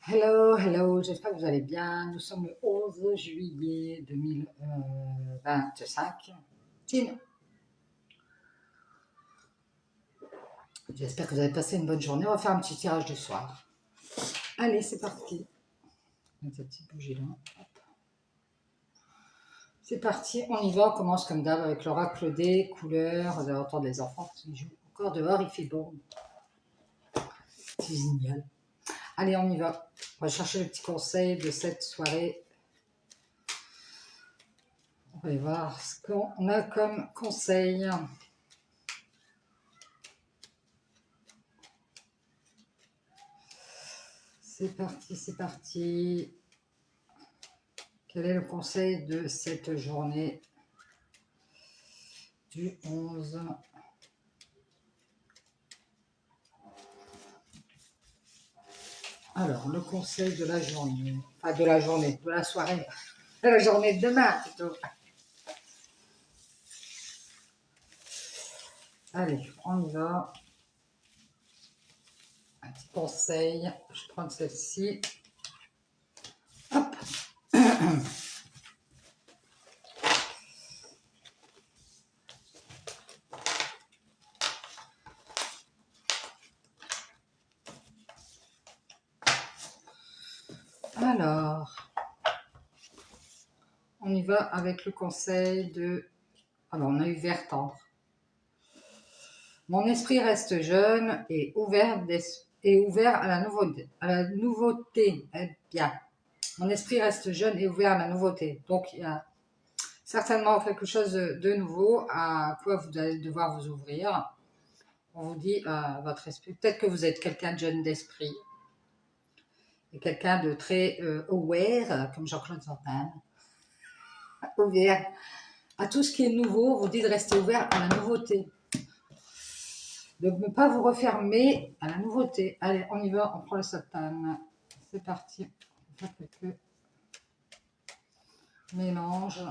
Hello, hello, j'espère que vous allez bien. Nous sommes le 11 juillet 2025. Tine. J'espère que vous avez passé une bonne journée. On va faire un petit tirage du soir. Allez, c'est parti. Mettre cette petite bougie là. Hop. C'est parti, on y va. On commence comme d'hab avec l'oracle des couleurs. Vous allez entendre les enfants qui jouent encore dehors. Il fait bon. C'est génial. Allez, on y va. On va chercher le petit conseil de cette soirée. On va aller voir ce qu'on a comme conseil. C'est parti, c'est parti. Quel est le conseil de cette journée du 11? Alors, le conseil de la journée, enfin de la journée, de la soirée, de la journée de demain plutôt. Allez, on y va. Un petit conseil, je prends celle-ci. Hop. Alors, on y va avec le conseil de... Ah ben, on a eu vert tendre. Mon esprit reste jeune et ouvert, à la nouveauté. Eh bien, mon esprit reste jeune et ouvert à la nouveauté. Donc, il y a certainement quelque chose de nouveau à quoi vous allez devoir vous ouvrir. On vous dit votre esprit. Peut-être que vous êtes quelqu'un de jeune d'esprit et quelqu'un de très aware, comme Jean-Claude Van Damme, ouvert à tout ce qui est nouveau. On vous dit de rester ouvert à la nouveauté. De ne pas vous refermer à la nouveauté. Allez, on y va, on prend le satan. C'est parti. On fait quelques mélanges.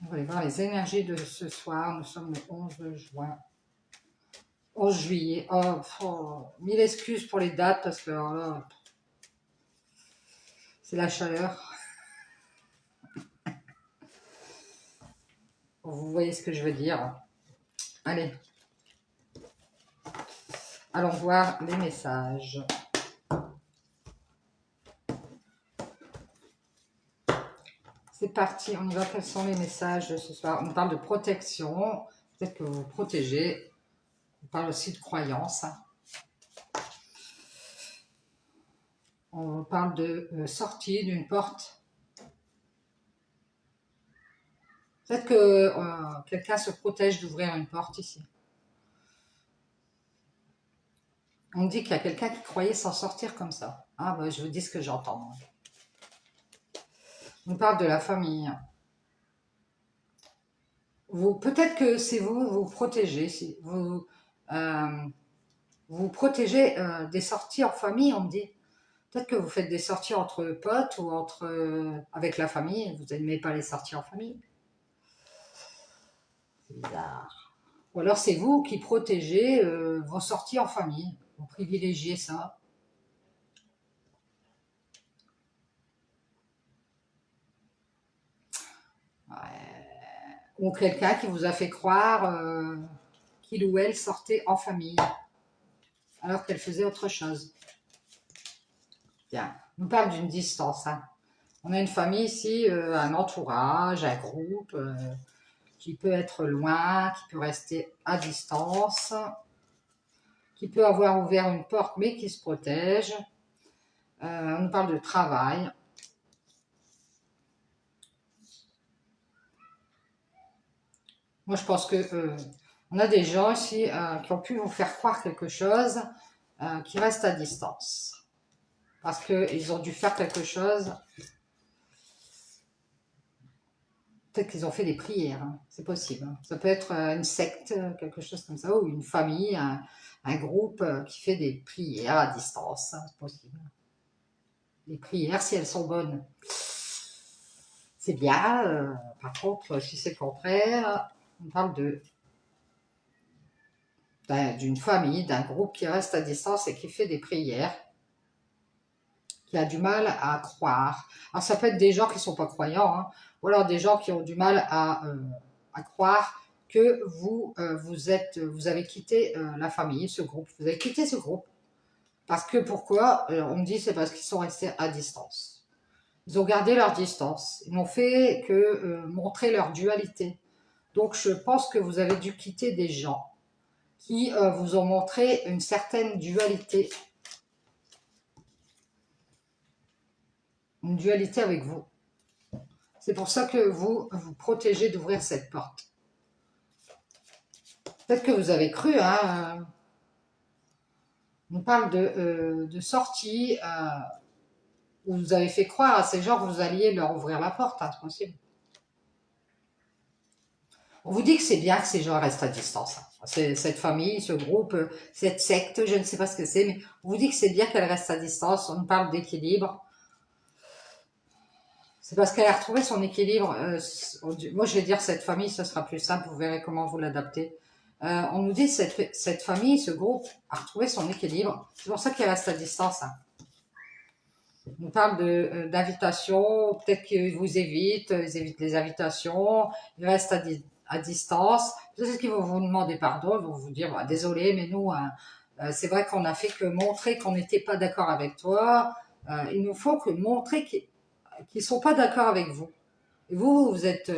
On va aller voir les énergies de ce soir. Nous sommes le 11 juin. 11 juillet. Oh, mille excuses pour les dates parce que alors là, c'est la chaleur. Vous voyez ce que je veux dire. Allez. Allons voir les messages. C'est parti, on y va. Quels sont les messages de ce soir? On parle de protection. Peut-être que vous vous protégez. On parle aussi de croyance. On parle de sortie d'une porte. Peut-être que quelqu'un se protège d'ouvrir une porte ici. On dit qu'il y a quelqu'un qui croyait s'en sortir comme ça. Ah bah, je vous dis ce que j'entends. On parle de la famille. Peut-être que c'est vous protégez. Vous protégez des sorties en famille, on me dit. Peut-être que vous faites des sorties entre potes ou avec la famille. Vous n'aimez pas les sorties en famille. C'est bizarre. Ou alors c'est vous qui protégez vos sorties en famille. Vous privilégiez ça. Ouais. Ou quelqu'un qui vous a fait croire qu'il ou elle sortait en famille alors qu'elle faisait autre chose. Bien, on parle d'une distance. Hein. On a une famille ici, un entourage, un groupe qui peut être loin, qui peut rester à distance, qui peut avoir ouvert une porte mais qui se protège. On nous parle de travail. Moi, je pense que on a des gens ici qui ont pu vous faire croire quelque chose qui reste à distance. Parce qu'ils ont dû faire quelque chose. Peut-être qu'ils ont fait des prières, hein. C'est possible. Hein. Ça peut être une secte, quelque chose comme ça, ou une famille, un groupe qui fait des prières à distance. Hein, c'est possible. Les prières, si elles sont bonnes, c'est bien. Par contre, si c'est le contraire, on parle d'une famille, d'un groupe qui reste à distance et qui fait des prières. qui a du mal à croire. Alors ça peut être des gens qui ne sont pas croyants, hein, ou alors des gens qui ont du mal à croire que vous avez quitté la famille, ce groupe. Vous avez quitté ce groupe. Parce que pourquoi? On me dit c'est parce qu'ils sont restés à distance. Ils ont gardé leur distance. Ils n'ont fait que montrer leur dualité. Donc je pense que vous avez dû quitter des gens qui vous ont montré une certaine dualité. Une dualité avec vous. C'est pour ça que vous vous protégez d'ouvrir cette porte. Peut-être que vous avez cru, hein. On parle de sortie où vous avez fait croire à ces gens que vous alliez leur ouvrir la porte, hein, c'est possible. On vous dit que c'est bien que ces gens restent à distance. Hein. Cette famille, ce groupe, cette secte, je ne sais pas ce que c'est, mais on vous dit que c'est bien qu'elle reste à distance. On parle d'équilibre. C'est parce qu'elle a retrouvé son équilibre. Moi, je vais dire cette famille, ce sera plus simple. Vous verrez comment vous l'adaptez. On nous dit que cette famille, ce groupe, a retrouvé son équilibre. C'est pour ça qu'elle reste à distance. Hein. On parle d'invitation. Peut-être qu'ils vous évitent. Ils évitent les invitations. Ils restent à distance. Peut-être qu'ils vont vous demander pardon. Ils vont vous dire bah, désolé, mais nous, c'est vrai qu'on a fait que montrer qu'on n'était pas d'accord avec toi. Il nous faut que montrer qu'ils ne sont pas d'accord avec vous. Et vous êtes...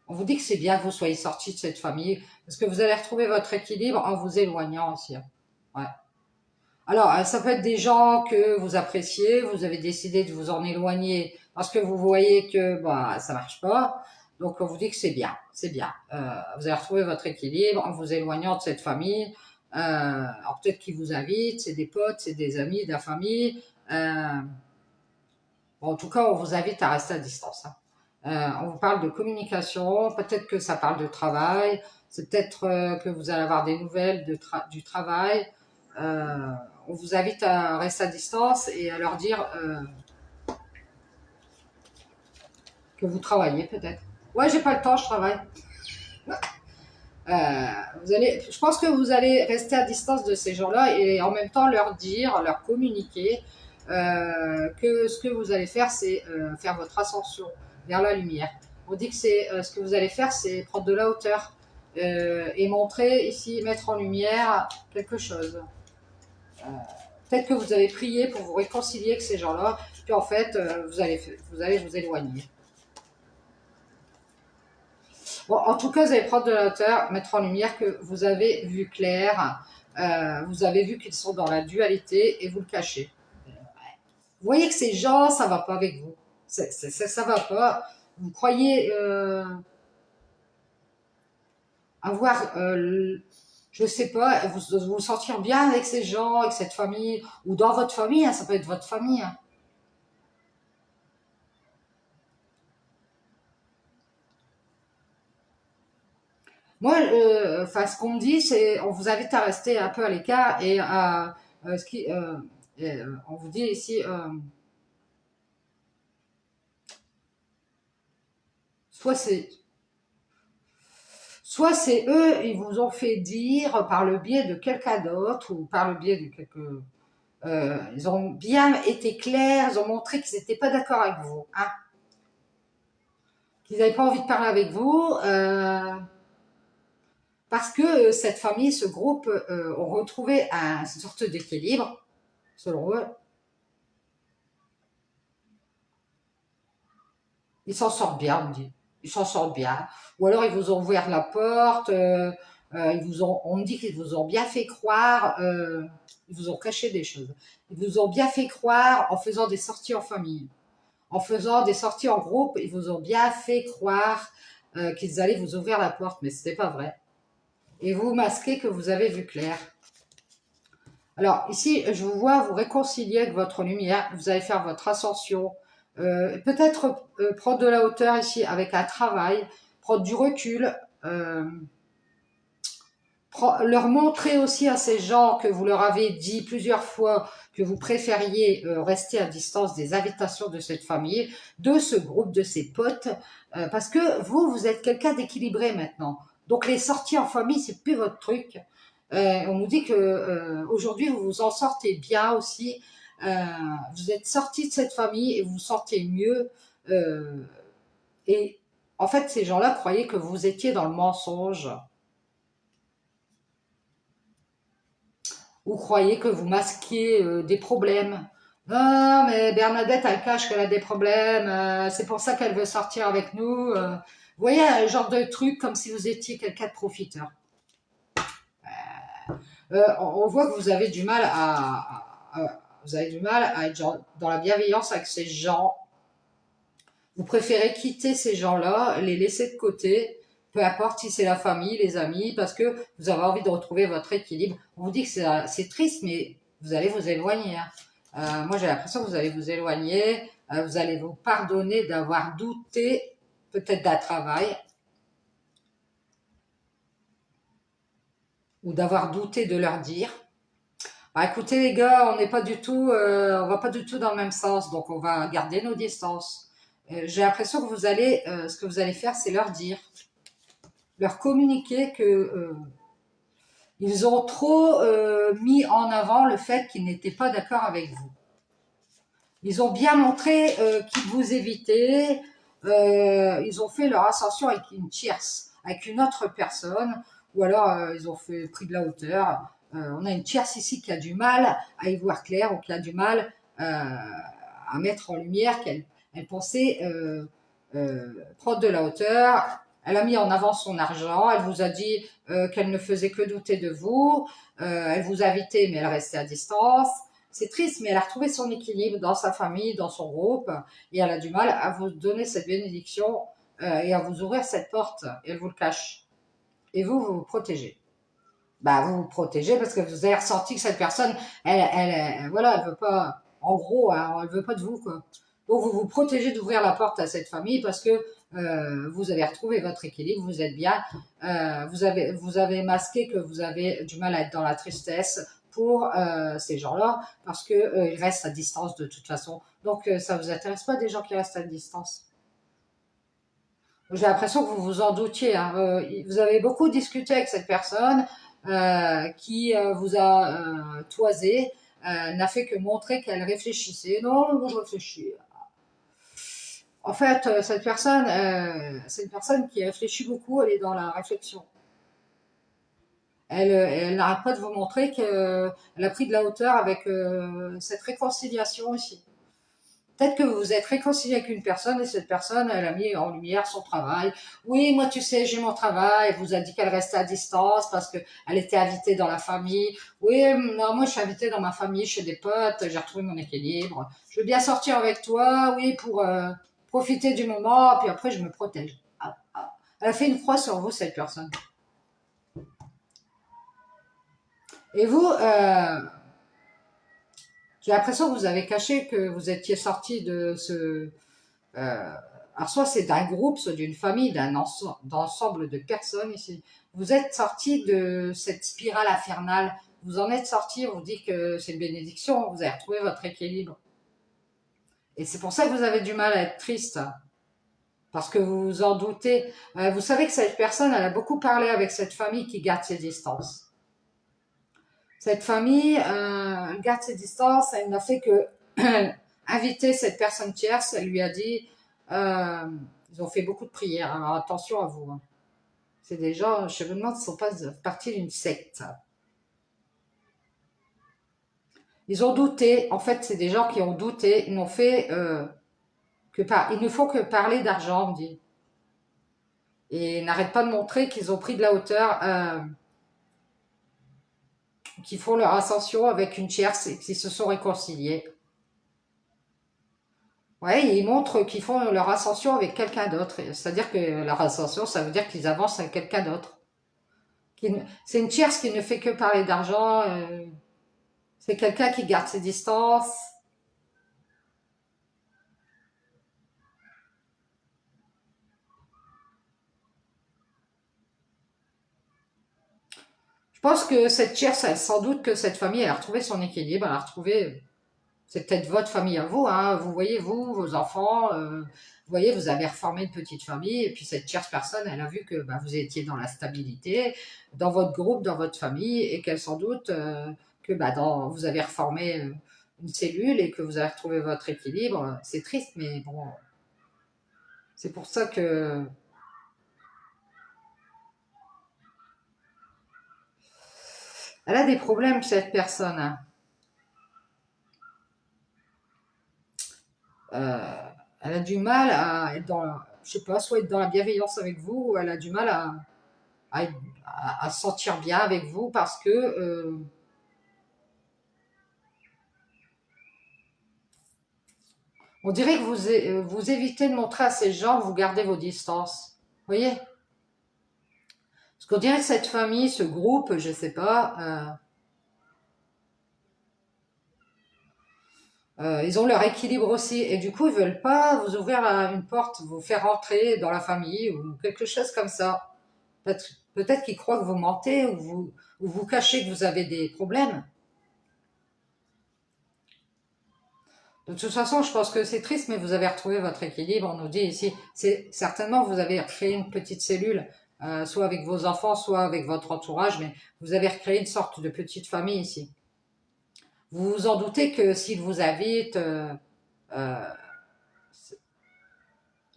on vous dit que c'est bien que vous soyez sortis de cette famille, parce que vous allez retrouver votre équilibre en vous éloignant aussi. Hein. Ouais. Alors, ça peut être des gens que vous appréciez, vous avez décidé de vous en éloigner parce que vous voyez que bah, ça marche pas. Donc, on vous dit que c'est bien, c'est bien. Vous allez retrouver votre équilibre en vous éloignant de cette famille. Alors, peut-être qu'ils vous invitent, c'est des potes, c'est des amis, de la famille. Bon, en tout cas, on vous invite à rester à distance. Hein. On vous parle de communication, peut-être que ça parle de travail, c'est peut-être que vous allez avoir des nouvelles du travail. On vous invite à rester à distance et à leur dire que vous travaillez peut-être. Ouais, j'ai pas le temps, je travaille. Je pense que vous allez rester à distance de ces gens-là et en même temps leur dire, leur communiquer que ce que vous allez faire, c'est faire votre ascension vers la lumière. On dit que ce que vous allez faire, c'est prendre de la hauteur et montrer ici, mettre en lumière quelque chose. Peut-être que vous avez prié pour vous réconcilier avec ces gens-là, puis en fait, vous allez vous éloigner. Bon, en tout cas, vous allez prendre de la hauteur, mettre en lumière que vous avez vu clair, vous avez vu qu'ils sont dans la dualité et vous le cachez. Vous voyez que ces gens, ça va pas avec vous. Ça va pas. Vous croyez avoir, je sais pas, vous sentir bien avec ces gens, avec cette famille, ou dans votre famille, hein, ça peut être votre famille. Hein. Moi, ce qu'on me dit, c'est, on vous invite à rester un peu à l'écart et à, on vous dit ici, soit c'est, soit c'est eux, ils vous ont fait dire par le biais de quelqu'un d'autre ou par le biais de quelque, ils ont bien été clairs, ils ont montré qu'ils n'étaient pas d'accord avec vous, hein, qu'ils n'avaient pas envie de parler avec vous. Parce que cette famille, ce groupe, ont retrouvé une sorte d'équilibre, selon eux. Ils s'en sortent bien, on me dit. Ils s'en sortent bien. Ou alors ils vous ont ouvert la porte, on me dit qu'ils vous ont bien fait croire, ils vous ont caché des choses. Ils vous ont bien fait croire en faisant des sorties en famille. En faisant des sorties en groupe, ils vous ont bien fait croire qu'ils allaient vous ouvrir la porte, mais ce n'était pas vrai. Et vous masquez que vous avez vu clair. Alors ici, je vous vois vous réconcilier avec votre lumière, vous allez faire votre ascension, peut-être prendre de la hauteur ici avec un travail, prendre du recul, leur montrer aussi à ces gens que vous leur avez dit plusieurs fois que vous préfériez rester à distance des invitations de cette famille, de ce groupe, de ces potes, parce que vous êtes quelqu'un d'équilibré maintenant. Donc les sorties en famille, c'est plus votre truc. On nous dit que aujourd'hui vous vous en sortez bien aussi vous êtes sorti de cette famille et vous vous sentez mieux. euh, et en fait, ces gens-là croyaient que vous étiez dans le mensonge ou croyaient que vous masquiez des problèmes. Non, mais Bernadette, elle cache qu'elle a des problèmes, c'est pour ça qu'elle veut sortir avec nous. Vous voyez, un genre de truc comme si vous étiez quelqu'un de profiteur. On voit que vous avez du mal vous avez du mal à être dans la bienveillance avec ces gens. Vous préférez quitter ces gens-là, les laisser de côté, peu importe si c'est la famille, les amis, parce que vous avez envie de retrouver votre équilibre. On vous dit que c'est triste, mais vous allez vous éloigner. Hein. Moi, j'ai l'impression que vous allez vous éloigner, vous allez vous pardonner d'avoir douté peut-être d'un travail ou d'avoir douté de leur dire. Bah, écoutez les gars, on va pas du tout dans le même sens, donc on va garder nos distances. J'ai l'impression que ce que vous allez faire, c'est leur dire, leur communiquer que ils ont trop mis en avant le fait qu'ils n'étaient pas d'accord avec vous. Ils ont bien montré qu'ils vous évitaient. Ils ont fait leur ascension avec une tierce, avec une autre personne, ou alors ils ont pris de la hauteur. On a une tierce ici qui a du mal à y voir clair ou qui a du mal à mettre en lumière qu'elle pensait prendre de la hauteur. Elle a mis en avant son argent, elle vous a dit qu'elle ne faisait que douter de vous, elle vous a invité mais elle restait à distance. C'est triste, mais elle a retrouvé son équilibre dans sa famille, dans son groupe, et elle a du mal à vous donner cette bénédiction et à vous ouvrir cette porte, et elle vous le cache. Et vous vous protégez. Bah, vous vous protégez parce que vous avez ressenti que cette personne, voilà, elle veut pas, en gros, hein, elle veut pas de vous, quoi. Donc, vous vous protégez d'ouvrir la porte à cette famille parce que vous avez retrouvé votre équilibre, vous êtes bien, vous avez masqué que vous avez du mal à être dans la tristesse pour ces gens-là parce que ils restent à distance de toute façon. Donc, ça vous intéresse pas des gens qui restent à distance. J'ai l'impression que vous vous en doutiez. Hein. Vous avez beaucoup discuté avec cette personne qui vous a toisé, n'a fait que montrer qu'elle réfléchissait. Non, moi je réfléchis. En fait, cette personne, c'est une personne qui réfléchit beaucoup, elle est dans la réflexion. Elle n'arrête pas de vous montrer qu'elle a pris de la hauteur avec cette réconciliation aussi. Peut-être que vous vous êtes réconcilié avec une personne et cette personne, elle a mis en lumière son travail. Oui, moi, tu sais, j'ai mon travail. Elle vous a dit qu'elle restait à distance parce qu'elle était invitée dans la famille. Oui, non, moi, je suis invitée dans ma famille, chez des potes. J'ai retrouvé mon équilibre. Je veux bien sortir avec toi, oui, pour profiter du moment. Puis après, je me protège. Ah, ah. Elle a fait une croix sur vous, cette personne. Et vous, j'ai l'impression que vous avez caché que vous étiez sorti de ce... alors soit c'est d'un groupe, soit d'une famille, d'ensemble de personnes ici. Vous êtes sorti de cette spirale infernale. Vous en êtes sorti, on vous dit que c'est une bénédiction, vous avez retrouvé votre équilibre. Et c'est pour ça que vous avez du mal à être triste, parce que vous vous en doutez. Vous savez que cette personne, elle a beaucoup parlé avec cette famille qui garde ses distances. Cette famille garde ses distances, elle n'a fait que inviter cette personne tierce, elle lui a dit, ils ont fait beaucoup de prières, alors attention à vous. Hein. C'est des gens, je me demande s'ils ne sont pas partis d'une secte. Ils ont douté, en fait c'est des gens qui ont douté, ils n'ont fait ils ne font que parler d'argent, on dit. Et ils n'arrêtent pas de montrer qu'ils ont pris de la hauteur, qu'ils font leur ascension avec une tierce et qu'ils se sont réconciliés. Ouais, ils montrent qu'ils font leur ascension avec quelqu'un d'autre. C'est-à-dire que leur ascension, ça veut dire qu'ils avancent avec quelqu'un d'autre. C'est une tierce qui ne fait que parler d'argent. C'est quelqu'un qui garde ses distances. Je pense que cette tierce, sans doute que cette famille, elle a retrouvé son équilibre. Elle a retrouvé, c'est peut-être votre famille à vous. Hein. Vous voyez, vous, vos enfants. Vous voyez, vous avez reformé une petite famille. Et puis cette tierce personne, elle a vu que bah, vous étiez dans la stabilité, dans votre groupe, dans votre famille. Et qu'elle sans doute que bah, vous avez reformé une cellule et que vous avez retrouvé votre équilibre. C'est triste, mais bon, c'est pour ça que elle a des problèmes, cette personne, hein. Elle a du mal à être je sais pas, soit être dans la bienveillance avec vous, ou elle a du mal à se sentir bien avec vous parce que on dirait que vous évitez de montrer à ces gens, vous gardez vos distances. Vous voyez? Parce qu'on dirait que cette famille, ce groupe, je sais pas, ils ont leur équilibre aussi. Et du coup, ils veulent pas vous ouvrir une porte, vous faire rentrer dans la famille ou quelque chose comme ça. Peut-être qu'ils croient que vous mentez ou vous cachez que vous avez des problèmes. De toute façon, je pense que c'est triste, mais vous avez retrouvé votre équilibre. On nous dit ici, c'est certainement vous avez recréé une petite cellule, soit avec vos enfants, soit avec votre entourage, mais vous avez recréé une sorte de petite famille ici. Vous vous en doutez que s'il vous invite, euh,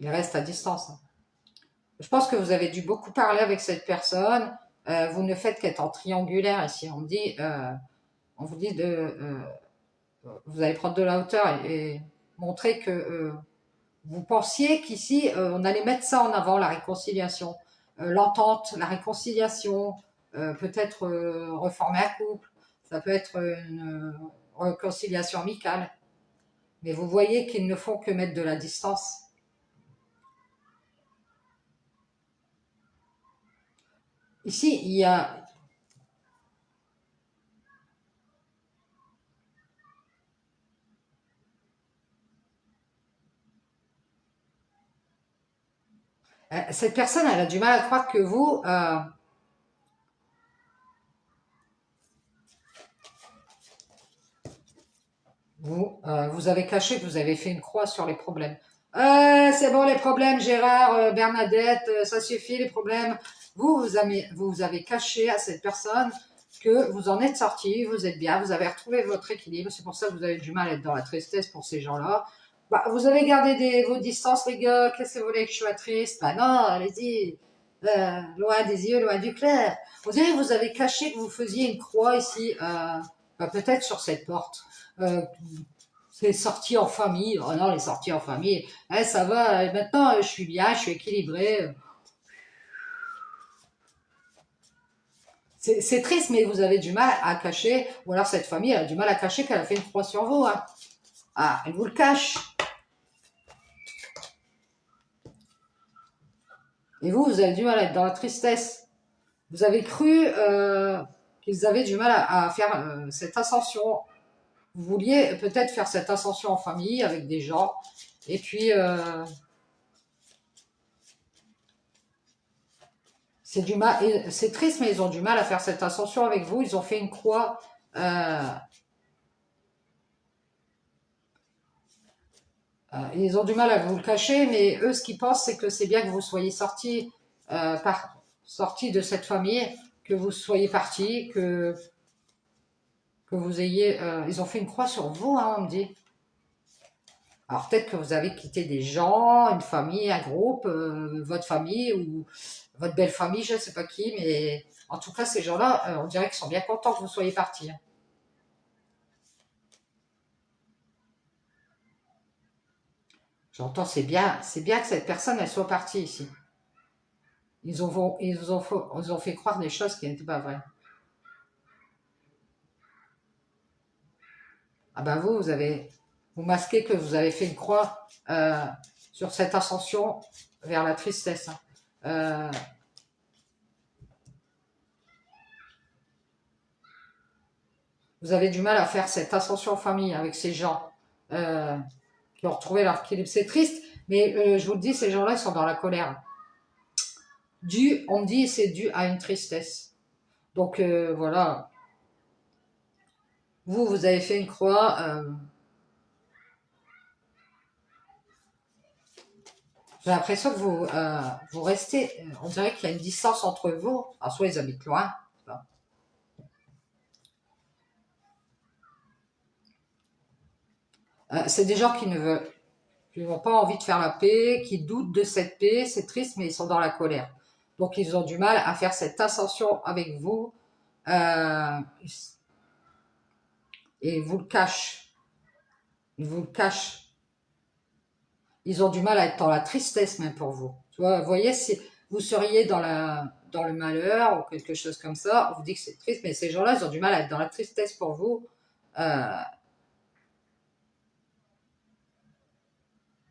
il reste à distance, hein. Je pense que vous avez dû beaucoup parler avec cette personne. Vous ne faites qu'être en triangulaire ici. On vous dit vous allez prendre de la hauteur et montrer que vous pensiez qu'ici, on allait mettre ça en avant, la réconciliation, l'entente, la réconciliation, peut-être reformer un couple, ça peut être une réconciliation amicale. Mais vous voyez qu'ils ne font que mettre de la distance. Ici, il y a... Cette personne, elle a du mal à croire que vous avez caché que vous avez fait une croix sur les problèmes. C'est bon les problèmes, Gérard, Bernadette, ça suffit les problèmes. Vous avez caché à cette personne que vous en êtes sorti, vous êtes bien, vous avez retrouvé votre équilibre. C'est pour ça que vous avez du mal à être dans la tristesse pour ces gens-là. Bah, vous avez gardé vos distances, les gars. Qu'est-ce que vous voulez que je sois triste? Bah non, allez-y. Loin des yeux, loin du clair. Vous dirait que vous avez caché que vous faisiez une croix ici, bah, peut-être sur cette porte. C'est sorti en famille. Oh non, les sorties en famille. Ça va, maintenant je suis bien, je suis équilibré. C'est triste, mais vous avez du mal à cacher, ou alors cette famille elle a du mal à cacher qu'elle a fait une croix sur vous, hein. Ah, elle vous le cache. Et vous avez du mal à être dans la tristesse. Vous avez cru qu'ils avaient du mal à faire cette ascension. Vous vouliez peut-être faire cette ascension en famille avec des gens. Et puis, c'est triste, mais ils ont du mal à faire cette ascension avec vous. Ils ont fait une croix. Ils ont du mal à vous le cacher, mais eux, ce qu'ils pensent, c'est que c'est bien que vous soyez sortis de cette famille, que vous soyez partis, que vous ayez. Ils ont fait une croix sur vous, hein, on me dit. Alors peut-être que vous avez quitté des gens, une famille, un groupe, votre famille ou votre belle famille, je ne sais pas qui, mais en tout cas, ces gens-là, on dirait qu'ils sont bien contents que vous soyez partis, hein. J'entends, c'est bien que cette personne, elle soit partie ici. Ils ont fait croire des choses qui n'étaient pas vraies. Ah ben vous masquez que vous avez fait une croix sur cette ascension vers la tristesse, hein. Vous avez du mal à faire cette ascension en famille avec ces gens qui ont retrouvé leur équilibre. C'est triste, mais je vous le dis, ces gens-là, ils sont dans la colère. On me dit, c'est dû à une tristesse. Donc voilà, vous avez fait une croix. J'ai l'impression que vous restez, on dirait qu'il y a une distance entre vous. Alors, soit ils habitent loin, C'est des gens qui n'ont pas envie de faire la paix, qui doutent de cette paix. C'est triste, mais ils sont dans la colère. Donc, ils ont du mal à faire cette ascension avec vous. Euh, et ils vous le cachent. Ils vous le cachent. Ils ont du mal à être dans la tristesse même pour vous. Tu vois, vous voyez, si vous seriez dans le malheur ou quelque chose comme ça, on vous dit que c'est triste, mais ces gens-là, ils ont du mal à être dans la tristesse pour vous. Euh,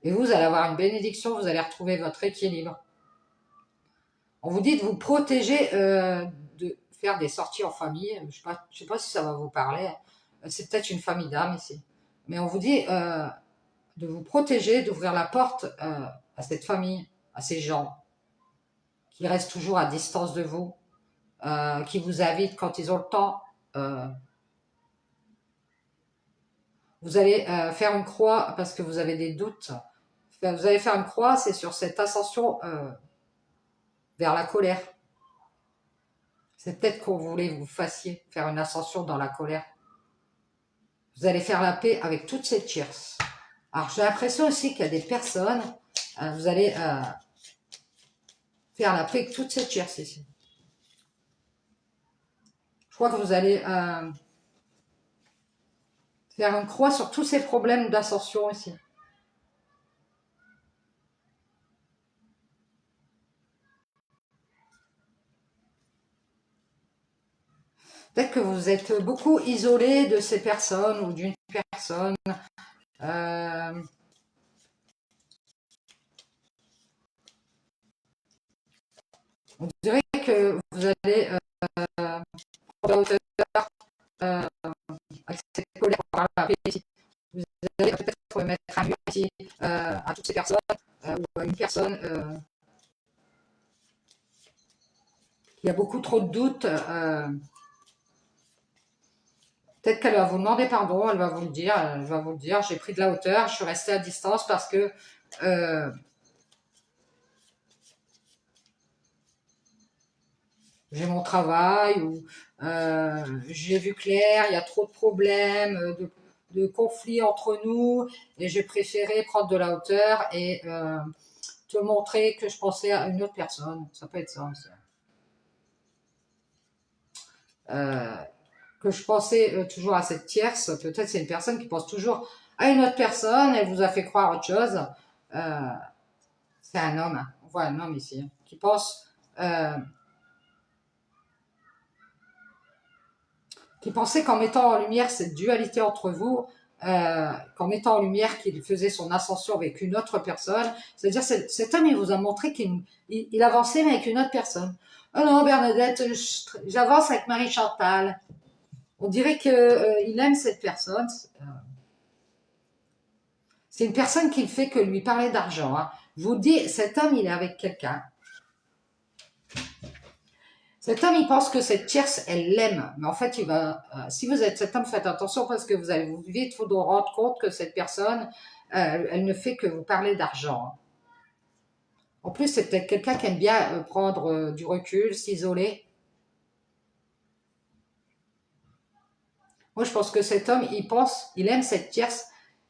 et vous allez avoir une bénédiction, vous allez retrouver votre équilibre. On vous dit de vous protéger, de faire des sorties en famille. Je sais pas si ça va vous parler. C'est peut-être une famille d'âmes ici. Mais on vous dit de vous protéger, d'ouvrir la porte à cette famille, à ces gens qui restent toujours à distance de vous, qui vous invitent quand ils ont le temps. Euh, vous allez faire une croix parce que vous avez des doutes. Vous allez faire une croix, c'est sur cette ascension vers la colère. C'est peut-être qu'on voulait vous fassiez faire une ascension dans la colère. Vous allez faire la paix avec toutes ces tierces. Alors j'ai l'impression aussi qu'il y a des personnes, vous allez faire la paix avec toutes ces tierces ici. Je crois que vous allez faire une croix sur tous ces problèmes d'ascension ici. Peut-être que vous êtes beaucoup isolé de ces personnes ou d'une personne. Euh, on dirait que vous allez prendre la hauteur euh, avec cette colère par la paix ici. Vous allez peut-être mettre un mur ici à toutes ces personnes ou à une personne qui a beaucoup trop de doutes. Peut-être qu'elle va vous demander pardon, elle va vous le dire, j'ai pris de la hauteur, je suis restée à distance parce que j'ai mon travail ou j'ai vu clair, il y a trop de problèmes, de conflits entre nous et j'ai préféré prendre de la hauteur et te montrer que je pensais à une autre personne. Ça peut être ça aussi. Euh, que je pensais toujours à cette tierce, peut-être c'est une personne qui pense toujours à une autre personne, elle vous a fait croire autre chose. Euh, c'est un homme, hein. On voit un homme ici, hein, euh, qui pensait qu'en mettant en lumière cette dualité entre vous, qu'en mettant en lumière qu'il faisait son ascension avec une autre personne, c'est-à-dire cet homme, il vous a montré qu'il avançait mais avec une autre personne. Oh non, Bernadette, j'avance avec Marie Chantal. On dirait qu'il aime cette personne. C'est une personne qui ne fait que lui parler d'argent, hein. Je vous dis, cet homme, il est avec quelqu'un. Cet homme, il pense que cette tierce, elle l'aime. Mais en fait, si vous êtes cet homme, faites attention parce que vous allez vous vite vous rendre compte que cette personne, elle ne fait que vous parler d'argent. En plus, c'est peut-être quelqu'un qui aime bien prendre du recul, s'isoler. Moi, je pense que cet homme, il aime cette tierce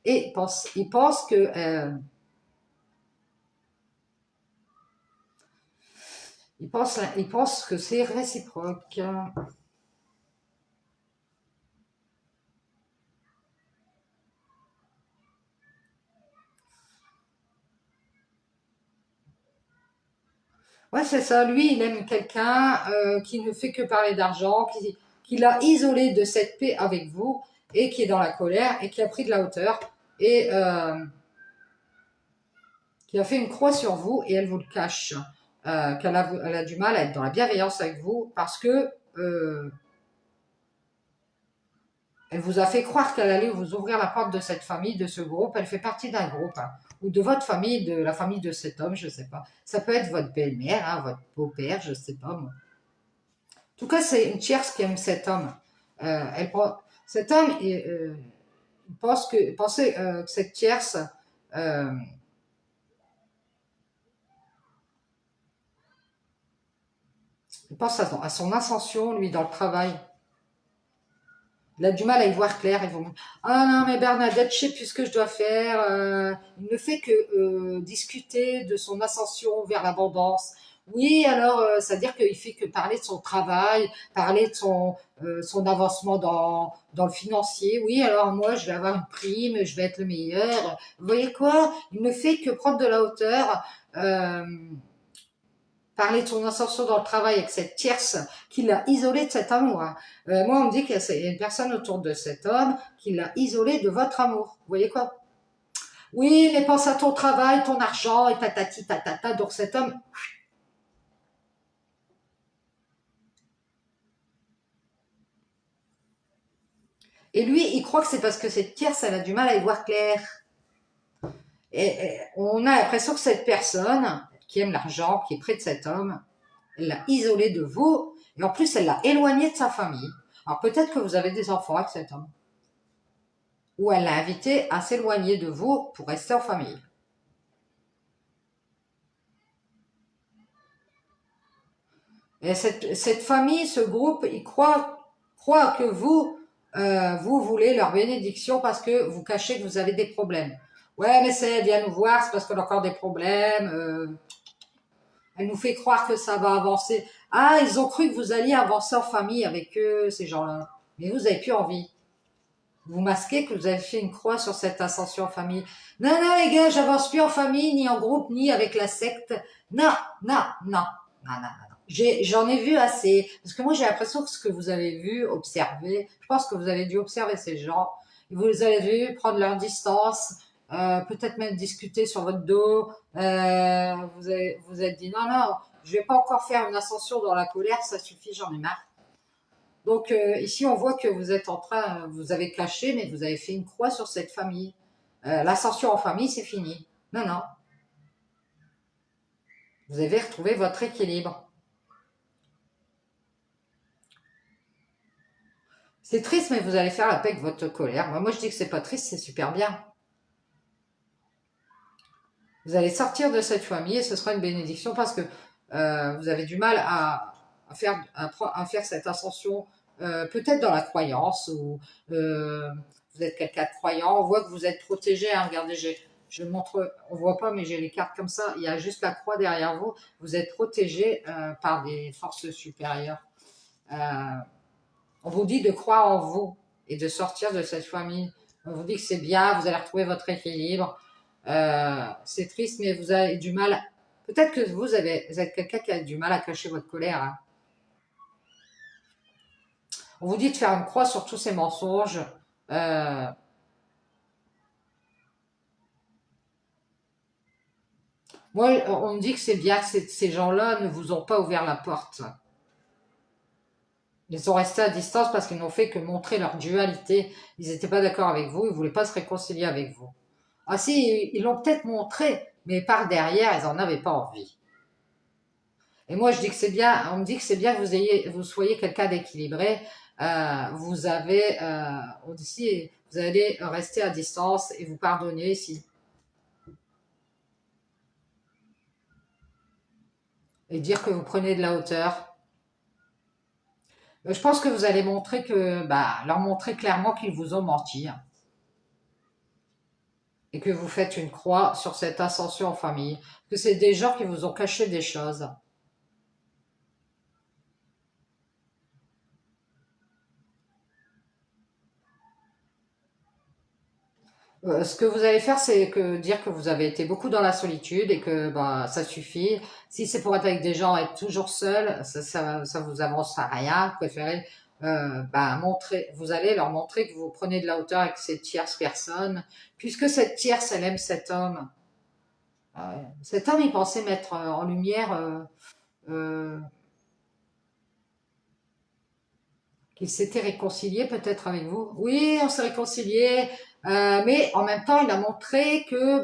et il pense que il pense que c'est réciproque. Ouais, c'est ça. Lui, il aime quelqu'un qui ne fait que parler d'argent, qui l'a isolé de cette paix avec vous et qui est dans la colère et qui a pris de la hauteur et qui a fait une croix sur vous et elle vous le cache. Elle a du mal à être dans la bienveillance avec vous parce que elle vous a fait croire qu'elle allait vous ouvrir la porte de cette famille, de ce groupe. Elle fait partie d'un groupe, hein, ou de votre famille, de la famille de cet homme, je ne sais pas. Ça peut être votre belle-mère, hein, votre beau-père, je ne sais pas moi. En tout cas, c'est une tierce qui aime cet homme. Cet homme, il pensait que cette tierce, euh, il pense à son ascension, lui, dans le travail. Il a du mal à y voir clair. Ils vont, ah non, mais Bernadette, je sais plus ce que je dois faire. Il ne fait que discuter de son ascension vers l'abondance. Oui, alors, c'est-à-dire qu'il fait que parler de son travail, parler de son avancement dans le financier. Oui, alors moi, je vais avoir une prime, je vais être le meilleur. Vous voyez quoi? Il ne fait que prendre de la hauteur. euh, Parler de son ascension dans le travail avec cette tierce qui l'a isolé de cet amour. Hein. Moi, on me dit qu'il y a une personne autour de cet homme qui l'a isolé de votre amour. Vous voyez quoi? Oui, mais pense à ton travail, ton argent, et tatati tatata. Donc cet homme, et lui, il croit que c'est parce que cette tierce, elle a du mal à y voir clair. Et on a l'impression que cette personne qui aime l'argent, qui est près de cet homme, elle l'a isolé de vous, et en plus, elle l'a éloigné de sa famille. Alors peut-être que vous avez des enfants avec cet homme. Ou elle l'a invité à s'éloigner de vous pour rester en famille. Et cette famille, ce groupe, ils croient que vous voulez leur bénédiction parce que vous cachez que vous avez des problèmes. Ouais, mais c'est viens nous voir, c'est parce qu'on a encore des problèmes. Elle nous fait croire que ça va avancer. Ah, ils ont cru que vous alliez avancer en famille avec eux, ces gens-là. Mais vous avez plus envie. Vous masquez que vous avez fait une croix sur cette ascension en famille. Non, non, les gars, j'avance plus en famille, ni en groupe, ni avec la secte. Non, non, non, non, non, non. J'en ai vu assez. Parce que moi, j'ai l'impression que ce que vous avez vu, observé, je pense que vous avez dû observer ces gens. Vous les avez vus prendre leur distance, peut-être même discuter sur votre dos. Vous êtes dit, non, non, je vais pas encore faire une ascension dans la colère, ça suffit, j'en ai marre. Donc ici, on voit que vous êtes en train, vous avez caché, mais vous avez fait une croix sur cette famille. L'ascension en famille, c'est fini. Non, non, vous avez retrouvé votre équilibre. C'est triste, mais vous allez faire la paix avec votre colère. Moi, je dis que c'est pas triste, c'est super bien. Vous allez sortir de cette famille et ce sera une bénédiction parce que vous avez du mal à faire cette ascension, peut-être dans la croyance ou vous êtes quelqu'un de croyant. On voit que vous êtes protégé. Hein, regardez, je montre, on voit pas, mais j'ai les cartes comme ça. Il y a juste la croix derrière vous. Vous êtes protégé par des forces supérieures. Euh, on vous dit de croire en vous et de sortir de cette famille. On vous dit que c'est bien, vous allez retrouver votre équilibre. C'est triste, mais vous avez du mal. Peut-être que vous êtes quelqu'un qui a du mal à cacher votre colère. Hein. On vous dit de faire une croix sur tous ces mensonges. Euh, Moi, on me dit que c'est bien que ces gens-là ne vous ont pas ouvert la porte. Ils sont restés à distance parce qu'ils n'ont fait que montrer leur dualité. Ils n'étaient pas d'accord avec vous, ils ne voulaient pas se réconcilier avec vous. Ah si, ils l'ont peut-être montré, mais par derrière, ils n'en avaient pas envie. Et moi, je dis que c'est bien, on me dit que c'est bien que vous soyez quelqu'un d'équilibré. Vous avez aussi, vous allez rester à distance et vous pardonner si, et dire que vous prenez de la hauteur. Je pense que vous allez montrer que, leur montrer clairement qu'ils vous ont menti hein, et que vous faites une croix sur cette ascension en famille. Que c'est des gens qui vous ont caché des choses. Ce que vous allez faire, c'est que dire que vous avez été beaucoup dans la solitude et que ça suffit. Si c'est pour être avec des gens, être toujours seul, ça vous avance à rien. Vous préférez vous allez leur montrer que vous prenez de la hauteur avec cette tierce personne, puisque cette tierce, elle aime cet homme. Cet homme, il pensait mettre en lumière euh, qu'il s'était réconcilié peut-être avec vous. Oui, on s'est réconcilié, mais en même temps, il a montré que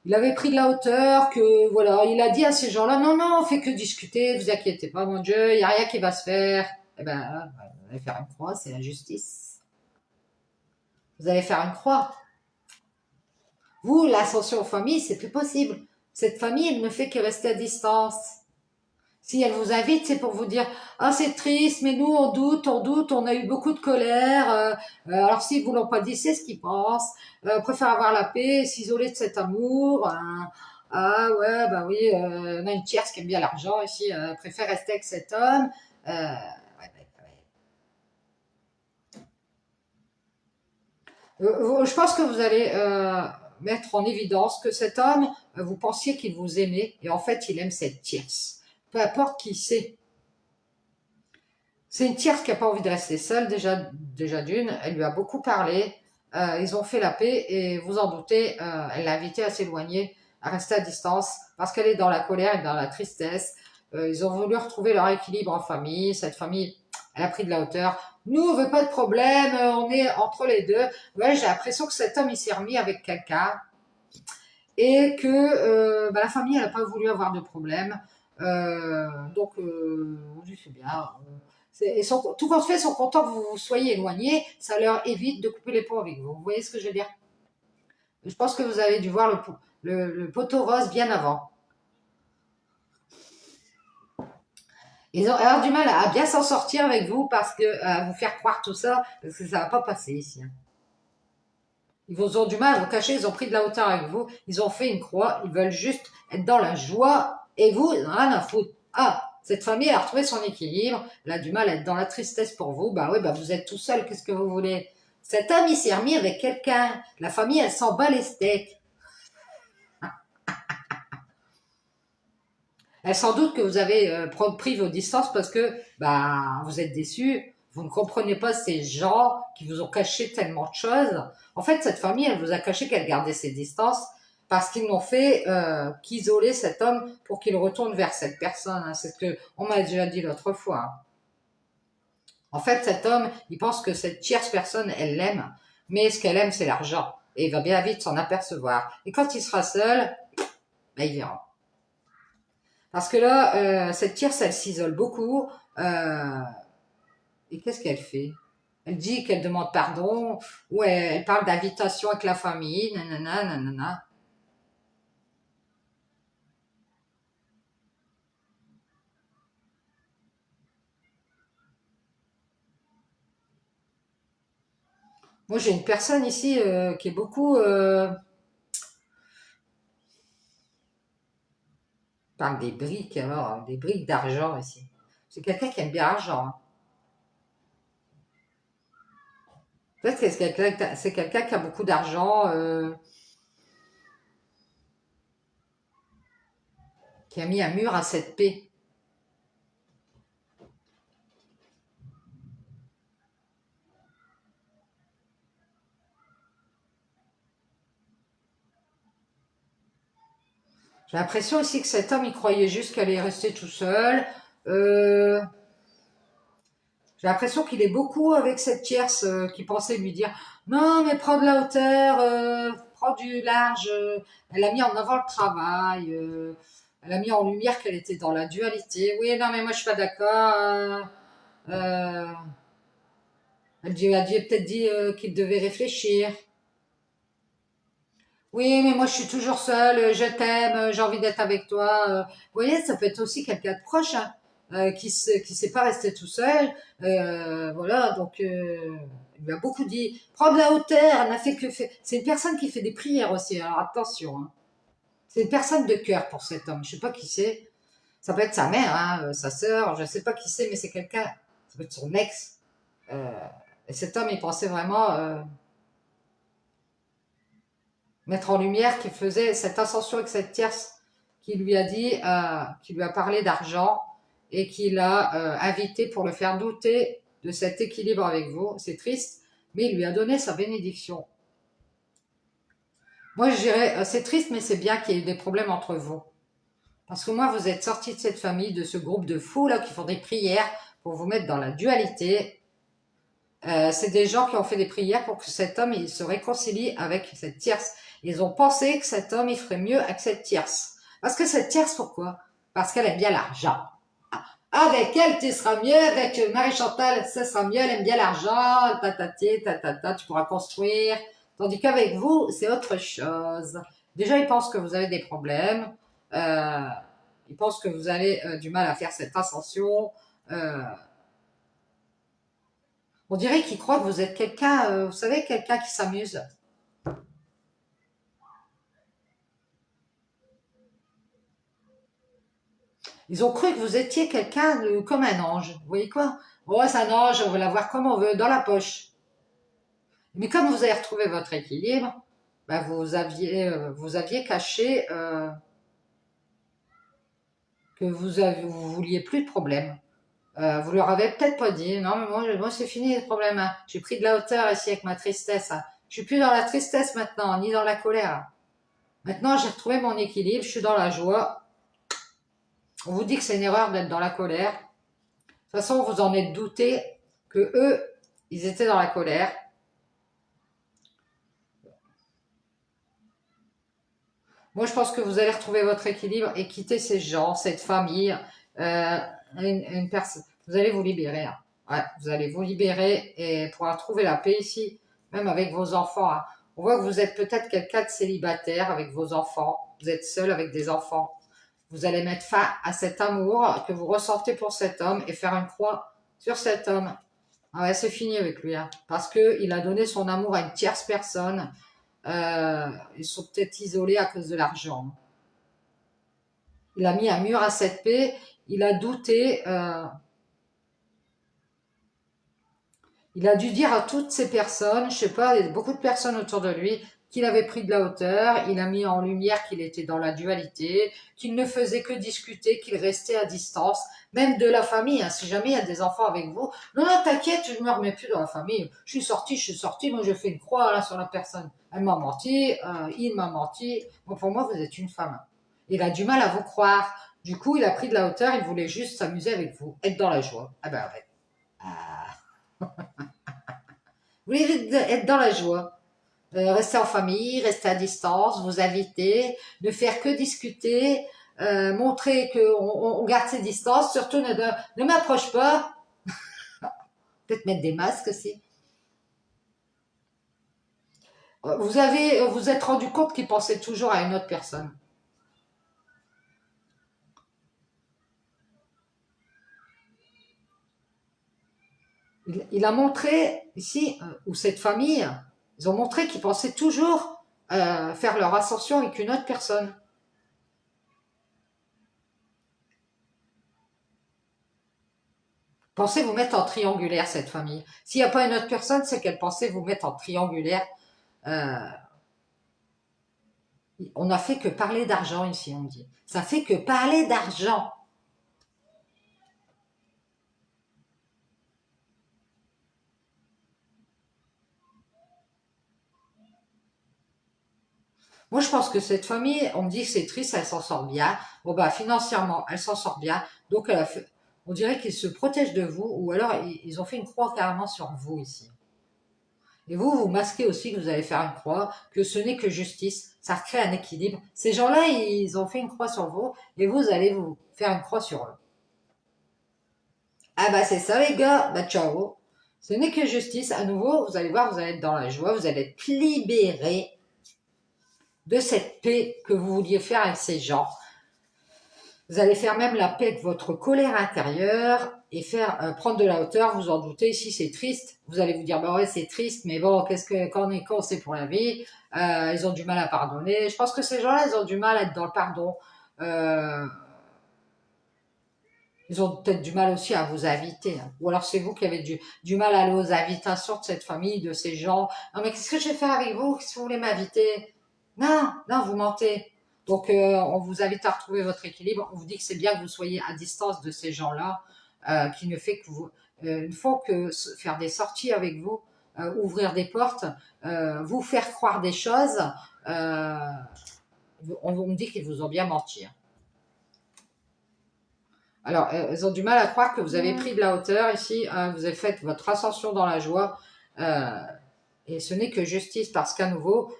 il avait pris de la hauteur, que voilà, il a dit à ces gens-là, non, non, on fait que discuter, vous inquiétez pas, mon Dieu, il n'y a rien qui va se faire. Eh ben, vous allez faire une croix, c'est la justice. Vous allez faire une croix. Vous, l'ascension en famille, c'est plus possible. Cette famille, elle ne fait que rester à distance. Si elle vous invite, c'est pour vous dire ah c'est triste, mais nous on doute, on a eu beaucoup de colère. Alors s'ils vous l'ont pas dit, c'est ce qu'ils pensent. On préfère avoir la paix, s'isoler de cet amour. Ah ouais, bah oui, on a une tierce qui aime bien l'argent ici, préfère rester avec cet homme. Ouais, je pense que vous allez mettre en évidence que cet homme, vous pensiez qu'il vous aimait, et en fait il aime cette tierce. Peu importe qui c'est. C'est une tierce qui n'a pas envie de rester seule, déjà d'une. Elle lui a beaucoup parlé. Ils ont fait la paix et vous en doutez, elle l'a invité à s'éloigner, à rester à distance parce qu'elle est dans la colère et dans la tristesse. Ils ont voulu retrouver leur équilibre en famille. Cette famille, elle a pris de la hauteur. Nous, on veut pas de problème, on est entre les deux. Ouais, j'ai l'impression que cet homme, il s'est remis avec quelqu'un et que bah, la famille, elle n'a pas voulu avoir de problème. Donc, on dit c'est bien. Tout compte fait, ils sont contents que vous soyez éloignés. Ça leur évite de couper les ponts avec vous. Vous voyez ce que je veux dire? Je pense que vous avez dû voir le poteau rose bien avant. Ils ont alors du mal à bien s'en sortir avec vous parce que à vous faire croire tout ça, parce que ça va pas passer ici. Hein. Ils vous ont du mal à vous cacher, ils ont pris de la hauteur avec vous, ils ont fait une croix, ils veulent juste être dans la joie et vous, rien à foutre. Ah, cette famille a retrouvé son équilibre, elle a du mal à être dans la tristesse pour vous, bah oui, bah vous êtes tout seul, qu'est-ce que vous voulez? Cet homme, il s'est remis avec quelqu'un, la famille, elle s'en bat les steaks. Elle sans doute que vous avez pris vos distances parce que bah vous êtes déçus, vous ne comprenez pas ces gens qui vous ont caché tellement de choses. En fait, cette famille, elle vous a caché qu'elle gardait ses distances parce qu'ils n'ont fait qu'isoler cet homme pour qu'il retourne vers cette personne. Hein. C'est ce que on m'a déjà dit l'autre fois. Hein. En fait, cet homme, il pense que cette tierce personne, elle l'aime, mais ce qu'elle aime, c'est l'argent. Et il va bien vite s'en apercevoir. Et quand il sera seul, ben, il verra. Parce que là, cette tierce, elle s'isole beaucoup. Et qu'est-ce qu'elle fait? Elle dit qu'elle demande pardon, ou elle parle d'invitation avec la famille, nanana, nanana. Moi, j'ai une personne ici qui est beaucoup parle des briques, alors, des briques d'argent ici. C'est quelqu'un qui aime bien l'argent. Hein. Peut-être que c'est quelqu'un qui a beaucoup d'argent, qui a mis un mur à cette paix. J'ai l'impression aussi que cet homme, il croyait juste qu'elle allait rester tout seul. Euh, J'ai l'impression qu'il est beaucoup avec cette tierce qui pensait lui dire non mais prends de la hauteur, prends du large. Elle a mis en avant le travail, elle a mis en lumière qu'elle était dans la dualité. Oui non mais moi je suis pas d'accord. Euh, elle a peut-être dit qu'il devait réfléchir. Oui mais moi je suis toujours seule, je t'aime, j'ai envie d'être avec toi. Vous voyez ça peut être aussi quelqu'un de proche. Hein. Qui sait pas rester tout seul. Voilà, donc il m'a beaucoup dit prends de la hauteur. Elle n'a fait que fait. C'est une personne qui fait des prières aussi. Alors attention, hein. C'est une personne de cœur pour cet homme. Je sais pas qui c'est. Ça peut être sa mère, hein, sa sœur. Je sais pas qui c'est, mais c'est quelqu'un. Ça peut être son ex. Euh, et cet homme, il pensait vraiment mettre en lumière qu'il faisait cette ascension avec cette tierce qui lui a dit, qui lui a parlé d'argent et qui l'a invité pour le faire douter de cet équilibre avec vous. C'est triste, mais il lui a donné sa bénédiction. Moi, je dirais, c'est triste, mais c'est bien qu'il y ait eu des problèmes entre vous. Parce que moi, vous êtes sortis de cette famille, de ce groupe de fous là qui font des prières pour vous mettre dans la dualité. C'est des gens qui ont fait des prières pour que cet homme il se réconcilie avec cette tierce. Ils ont pensé que cet homme il ferait mieux avec cette tierce. Parce que cette tierce, pourquoi? Parce qu'elle aime bien l'argent. Avec elle, tu seras mieux. Avec Marie-Chantal, ça sera mieux. Elle aime bien l'argent. Tatati, tatata, tu pourras construire. Tandis qu'avec vous, c'est autre chose. Déjà, ils pensent que vous avez des problèmes. Euh, Il pense que vous avez du mal à faire cette ascension. On dirait qu'il croit que vous êtes quelqu'un, vous savez, quelqu'un qui s'amuse. Ils ont cru que vous étiez quelqu'un comme un ange. Vous voyez quoi? Oh, c'est un ange, on veut l'avoir comme on veut, dans la poche. Mais comme vous avez retrouvé votre équilibre, ben vous aviez caché que vous vouliez plus de problème. Vous leur avez peut-être pas dit, non, mais moi c'est fini les problèmes. Hein. J'ai pris de la hauteur ici avec ma tristesse. Hein. Je suis plus dans la tristesse maintenant, ni dans la colère. Maintenant, j'ai retrouvé mon équilibre, je suis dans la joie. On vous dit que c'est une erreur d'être dans la colère. De toute façon, vous en êtes douté que eux, ils étaient dans la colère. Moi, je pense que vous allez retrouver votre équilibre et quitter ces gens, cette famille, une personne. Vous allez vous libérer. Hein. Ouais, vous allez vous libérer et pouvoir trouver la paix ici, même avec vos enfants. Hein. On voit que vous êtes peut-être quelqu'un de célibataire avec vos enfants. Vous êtes seul avec des enfants. Vous allez mettre fin à cet amour que vous ressentez pour cet homme et faire une croix sur cet homme. Ah ouais, c'est fini avec lui, hein, parce qu'il a donné son amour à une tierce personne. Ils sont peut-être isolés à cause de l'argent. Il a mis un mur à cette paix, il a douté, il a dû dire à toutes ces personnes, je sais pas, il y a beaucoup de personnes autour de lui, qu'il avait pris de la hauteur, il a mis en lumière qu'il était dans la dualité, qu'il ne faisait que discuter, qu'il restait à distance, même de la famille, hein, si jamais il y a des enfants avec vous. Non, non, t'inquiète, je me remets plus dans la famille, je suis sortie, moi je fais une croix là sur la personne. Elle m'a menti, il m'a menti, bon, pour moi vous êtes une femme. Il a du mal à vous croire, du coup il a pris de la hauteur, il voulait juste s'amuser avec vous, être dans la joie. Ah ben ouais. Vous voulez être dans la joie. Rester en famille, rester à distance, vous inviter, ne faire que discuter, montrer qu'on garde ses distances, surtout ne m'approche pas. Peut-être mettre des masques aussi. Vous êtes rendu compte qu'il pensait toujours à une autre personne. Il a montré ici, ou cette famille, ils ont montré qu'ils pensaient toujours faire leur ascension avec une autre personne. Pensez vous mettre en triangulaire, cette famille. S'il n'y a pas une autre personne, c'est qu'elle pensait vous mettre en triangulaire. Euh, on n'a fait que parler d'argent ici, on dit. Ça fait que parler d'argent. Moi, je pense que cette famille, on me dit que c'est triste, elle s'en sort bien. Bon, bah, financièrement, elle s'en sort bien. Donc, on dirait qu'ils se protègent de vous, ou alors ils ont fait une croix carrément sur vous ici. Et vous, vous masquez aussi que vous allez faire une croix, que ce n'est que justice. Ça crée un équilibre. Ces gens-là, ils ont fait une croix sur vous, et vous allez vous faire une croix sur eux. Ah bah c'est ça les gars, bah ciao. Ce n'est que justice. À nouveau, vous allez voir, vous allez être dans la joie, vous allez être libéré de cette paix que vous vouliez faire avec ces gens. Vous allez faire même la paix avec votre colère intérieure et faire prendre de la hauteur. Vous en doutez, si c'est triste, vous allez vous dire bah ouais c'est triste, mais bon qu'est-ce que quand on est con c'est pour la vie. Ils ont du mal à pardonner. Je pense que ces gens-là ils ont du mal à être dans le pardon. Euh, Ils ont peut-être du mal aussi à vous inviter. Hein. Ou alors c'est vous qui avez du mal à aller aux invitations de cette famille, de ces gens. Non mais qu'est-ce que je vais faire avec vous si vous voulez m'inviter? Non, non, vous mentez. Donc on vous invite à retrouver votre équilibre. On vous dit que c'est bien que vous soyez à distance de ces gens-là, qui ne fait que vous, une fois que faire des sorties avec vous, ouvrir des portes, vous faire croire des choses, euh, on me dit qu'ils vous ont bien menti. Hein. Alors, elles ont du mal à croire que vous avez pris de la hauteur ici, hein, vous avez fait votre ascension dans la joie, euh, et ce n'est que justice parce qu'à nouveau,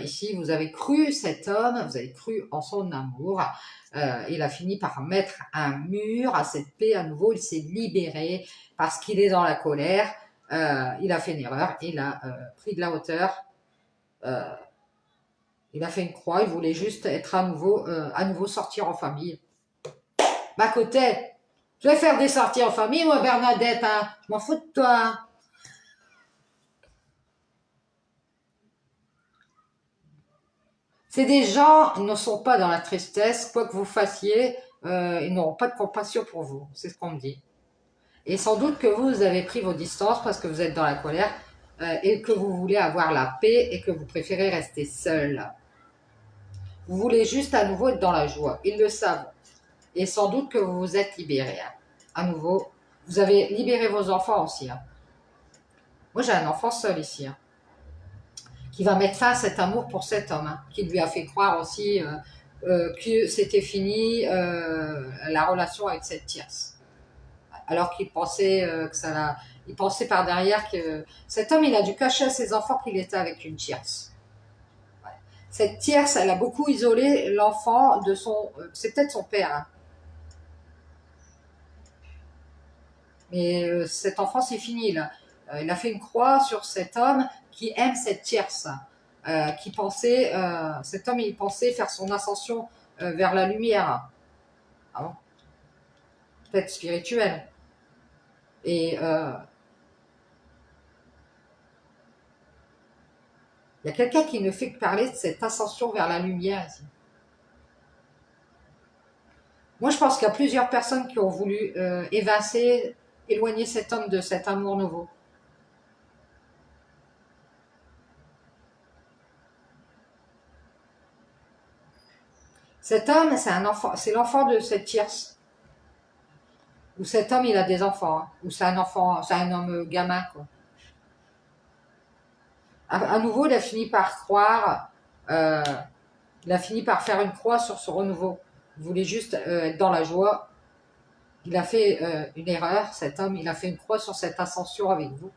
ici, vous avez cru cet homme, vous avez cru en son amour, il a fini par mettre un mur à cette paix à nouveau, il s'est libéré parce qu'il est dans la colère, il a fait une erreur, il a pris de la hauteur, euh, il a fait une croix, il voulait juste être à nouveau sortir en famille. Bah côté, je vais faire des sorties en famille, moi Bernadette, hein. Je m'en fous de toi. C'est des gens, ils ne sont pas dans la tristesse, quoi que vous fassiez, ils n'auront pas de compassion pour vous, c'est ce qu'on me dit. Et sans doute que vous avez pris vos distances parce que vous êtes dans la colère et que vous voulez avoir la paix et que vous préférez rester seul. Vous voulez juste à nouveau être dans la joie, ils le savent. Et sans doute que vous vous êtes libéré. Hein. À nouveau, vous avez libéré vos enfants aussi. Hein. Moi, j'ai un enfant seul ici, hein, qui va mettre fin à cet amour pour cet homme, hein, qui lui a fait croire aussi que c'était fini la relation avec cette tierce. Alors qu'il pensait que ça l'a... Il pensait par derrière que cet homme, il a dû cacher à ses enfants qu'il était avec une tierce. Ouais. Cette tierce, elle a beaucoup isolé l'enfant de son... c'est peut-être son père, hein. Mais cet enfant, c'est fini, là. Il a fait une croix sur cet homme qui aime cette tierce. Qui pensait... cet homme, il pensait faire son ascension vers la lumière. Ah bon, peut-être spirituelle. Et il y a quelqu'un qui ne fait que parler de cette ascension vers la lumière ici. Moi, je pense qu'il y a plusieurs personnes qui ont voulu évincer, éloigner cet homme de cet amour nouveau. Cet homme, c'est un enfant, c'est l'enfant de cette tierce. Ou cet homme, il a des enfants. Hein. Ou c'est un enfant, c'est un homme gamin, quoi. À nouveau, il a fini par croire, euh, il a fini par faire une croix sur ce renouveau. Il voulait juste être dans la joie. Il a fait une erreur, cet homme, il a fait une croix sur cette ascension avec vous.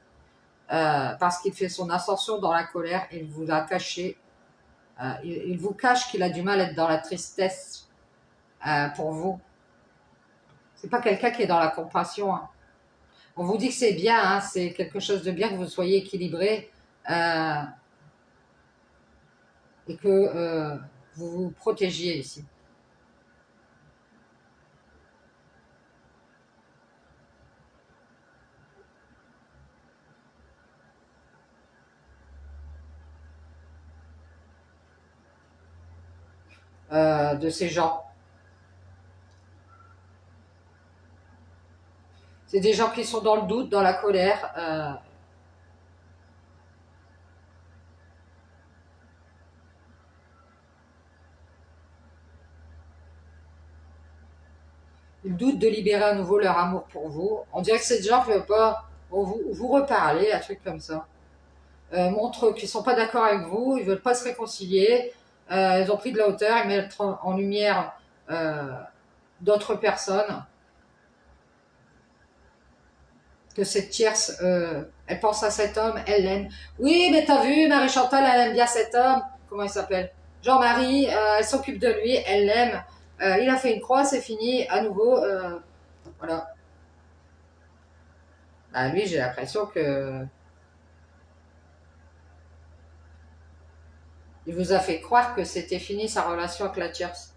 Parce qu'il fait son ascension dans la colère et il vous a caché. Il vous cache qu'il a du mal à être dans la tristesse pour vous. C'est pas quelqu'un qui est dans la compassion. Hein. On vous dit que c'est bien, hein, c'est quelque chose de bien que vous soyez équilibré et que vous vous protégiez ici. De ces gens. C'est des gens qui sont dans le doute, dans la colère. Ils doutent de libérer à nouveau leur amour pour vous. On dirait que ces gens ne veulent pas vous reparler, un truc comme ça. Montrent qu'ils ne sont pas d'accord avec vous, ils ne veulent pas se réconcilier. Ils ont pris de la hauteur, ils mettent en lumière d'autres personnes. Que cette tierce, elle pense à cet homme, elle l'aime. Oui, mais t'as vu, Marie-Chantal, elle aime bien cet homme. Comment il s'appelle? Jean-Marie, elle s'occupe de lui, elle l'aime. Il a fait une croix, c'est fini. À nouveau, voilà. Bah, lui, j'ai l'impression que il vous a fait croire que c'était fini sa relation avec la tierce.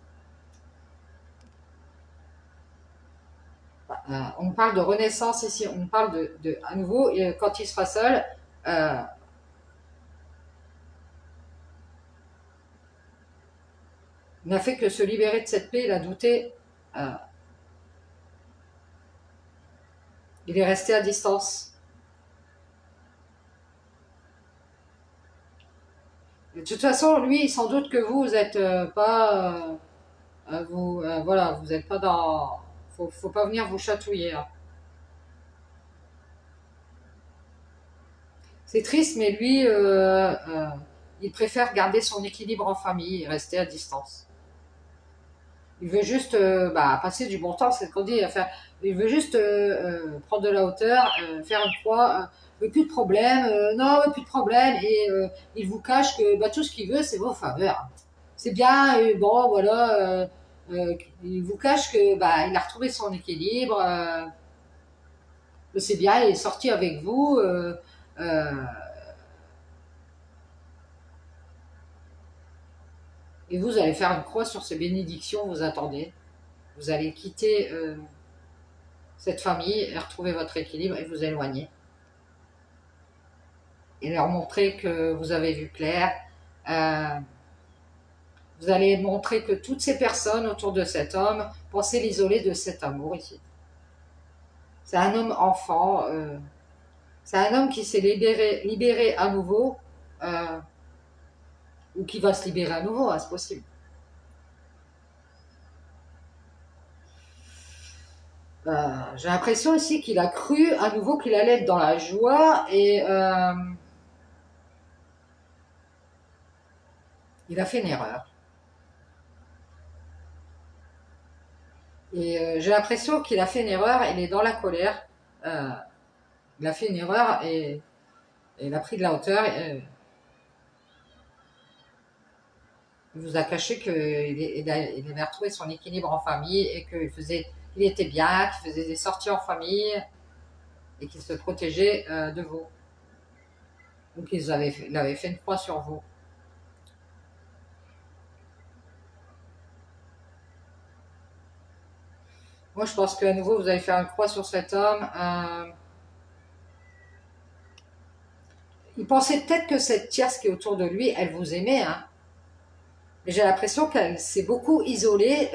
On parle de renaissance ici, on parle à nouveau, quand il sera seul, euh, il n'a fait que se libérer de cette paix, il a douté, euh, il est resté à distance. De toute façon, lui, sans doute que vous êtes pas, voilà, vous n'êtes pas dans, faut pas venir vous chatouiller. Hein. C'est triste, mais lui, il préfère garder son équilibre en famille et rester à distance. Il veut juste passer du bon temps, c'est ce qu'on dit. Enfin, il veut juste prendre de la hauteur, faire une croix. Plus de problème, non, plus de problème. Et il vous cache que tout ce qu'il veut, c'est vos faveurs. C'est bien, bon, voilà. Il vous cache que il a retrouvé son équilibre. C'est bien, il est sorti avec vous. Euh, et vous allez faire une croix sur ces bénédictions, vous attendez. vous allez quitter cette famille et retrouver votre équilibre et vous éloigner. Et leur montrer que vous avez vu clair. Vous allez montrer que toutes ces personnes autour de cet homme pensaient l'isoler de cet amour ici. C'est un homme enfant. C'est un homme qui s'est libéré à nouveau. Ou qui va se libérer à nouveau, hein, c'est possible. J'ai l'impression ici qu'il a cru à nouveau qu'il allait être dans la joie et il a fait une erreur. Et j'ai l'impression qu'il a fait une erreur, il est dans la colère. Il a fait une erreur et il a pris de la hauteur. Il vous a caché qu'il avait retrouvé son équilibre en famille et qu'il était bien, qu'il faisait des sorties en famille et qu'il se protégeait de vous. Donc il avait fait une croix sur vous. Moi, je pense qu'à nouveau, vous allez faire une croix sur cet homme. Il pensait peut-être que cette tierce qui est autour de lui, elle vous aimait. Hein. Mais j'ai l'impression qu'elle s'est beaucoup isolée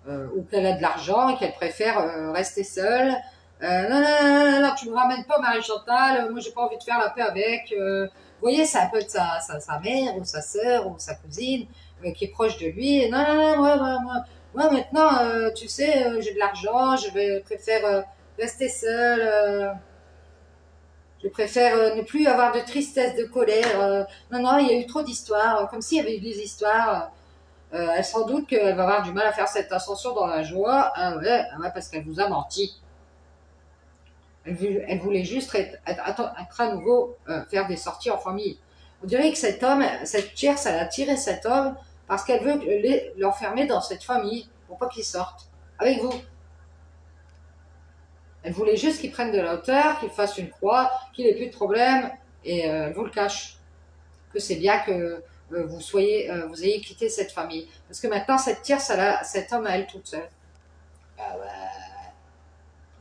ou qu'elle a de l'argent et qu'elle préfère rester seule. Non, non, non, non, non, tu me ramènes pas Marie-Chantal. Moi, j'ai pas envie de faire la paix avec. Vous voyez, ça peut être sa mère ou sa sœur ou sa cousine qui est proche de lui. Non, non, non, moi maintenant, tu sais, j'ai de l'argent, préfère rester seule. Je préfère ne plus avoir de tristesse, de colère. Non, non, il y a eu trop d'histoires, comme s'il y avait eu des histoires. Elle sans doute qu'elle va avoir du mal à faire cette ascension dans la joie. Ah ouais, parce qu'elle vous a menti. Elle voulait juste être à nouveau faire des sorties en famille. On dirait que cet homme, cette tierce, elle a tiré cet homme parce qu'elle veut l'enfermer dans cette famille pour pas qu'il sorte avec vous. Elle voulait juste qu'il prenne de la hauteur, qu'il fasse une croix, qu'il ait plus de problème et elle vous le cache. Que c'est bien que vous ayez quitté cette famille. Parce que maintenant, cette tierce, cet homme à elle toute seule. Ah ouais.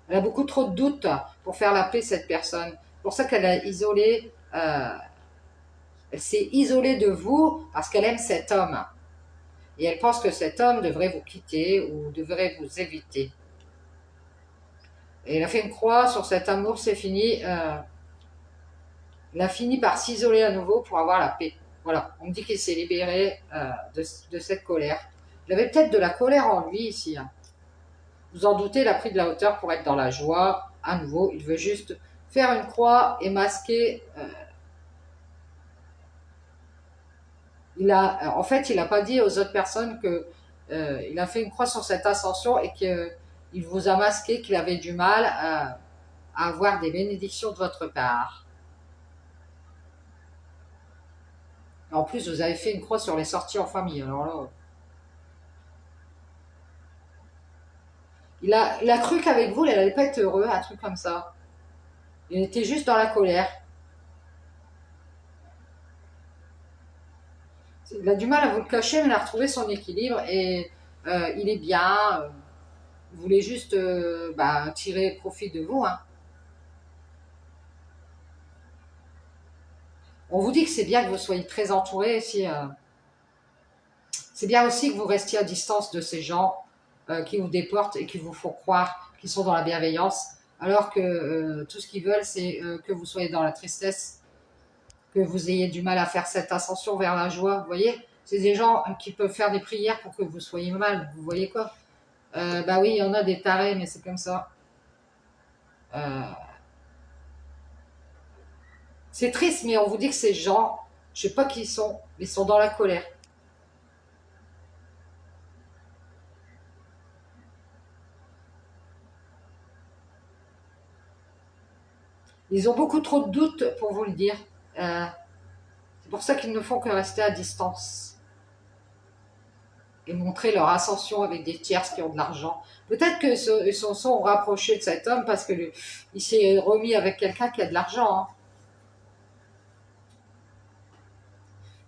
Elle a beaucoup trop de doutes pour faire la paix, cette personne. C'est pour ça qu'elle a isolé, elle s'est isolée de vous parce qu'elle aime cet homme. Et elle pense que cet homme devrait vous quitter ou devrait vous éviter. Et elle a fait une croix sur cet amour, c'est fini. Elle a fini par s'isoler à nouveau pour avoir la paix. Voilà, on me dit qu'il s'est libéré de cette colère. Il avait peut-être de la colère en lui ici. Hein. Vous en doutez, il a pris de la hauteur pour être dans la joie. À nouveau, il veut juste faire une croix et masquer. En fait, il n'a pas dit aux autres personnes que il a fait une croix sur cette ascension et qu'il vous a masqué qu'il avait du mal à avoir des bénédictions de votre part. En plus, vous avez fait une croix sur les sorties en famille. Alors là, il a cru qu'avec vous, il n'allait pas être heureux, un truc comme ça. Il était juste dans la colère. Il a du mal à vous le cacher, mais il a retrouvé son équilibre et il est bien. Il voulait juste tirer profit de vous. Hein. On vous dit que c'est bien que vous soyez très entouré. C'est bien aussi que vous restiez à distance de ces gens qui vous déportent et qui vous font croire qu'ils sont dans la bienveillance, alors que tout ce qu'ils veulent, c'est que vous soyez dans la tristesse, que vous ayez du mal à faire cette ascension vers la joie. Vous voyez, c'est des gens qui peuvent faire des prières pour que vous soyez mal. Vous voyez quoi? Bah oui, il y en a des tarés, mais c'est comme ça. C'est triste, mais on vous dit que ces gens, je sais pas qui ils sont, mais ils sont dans la colère. Ils ont beaucoup trop de doutes pour vous le dire. C'est pour ça qu'ils ne font que rester à distance et montrer leur ascension avec des tierces qui ont de l'argent. Peut-être qu'ils se sont rapprochés de cet homme parce qu'il s'est remis avec quelqu'un qui a de l'argent. Hein.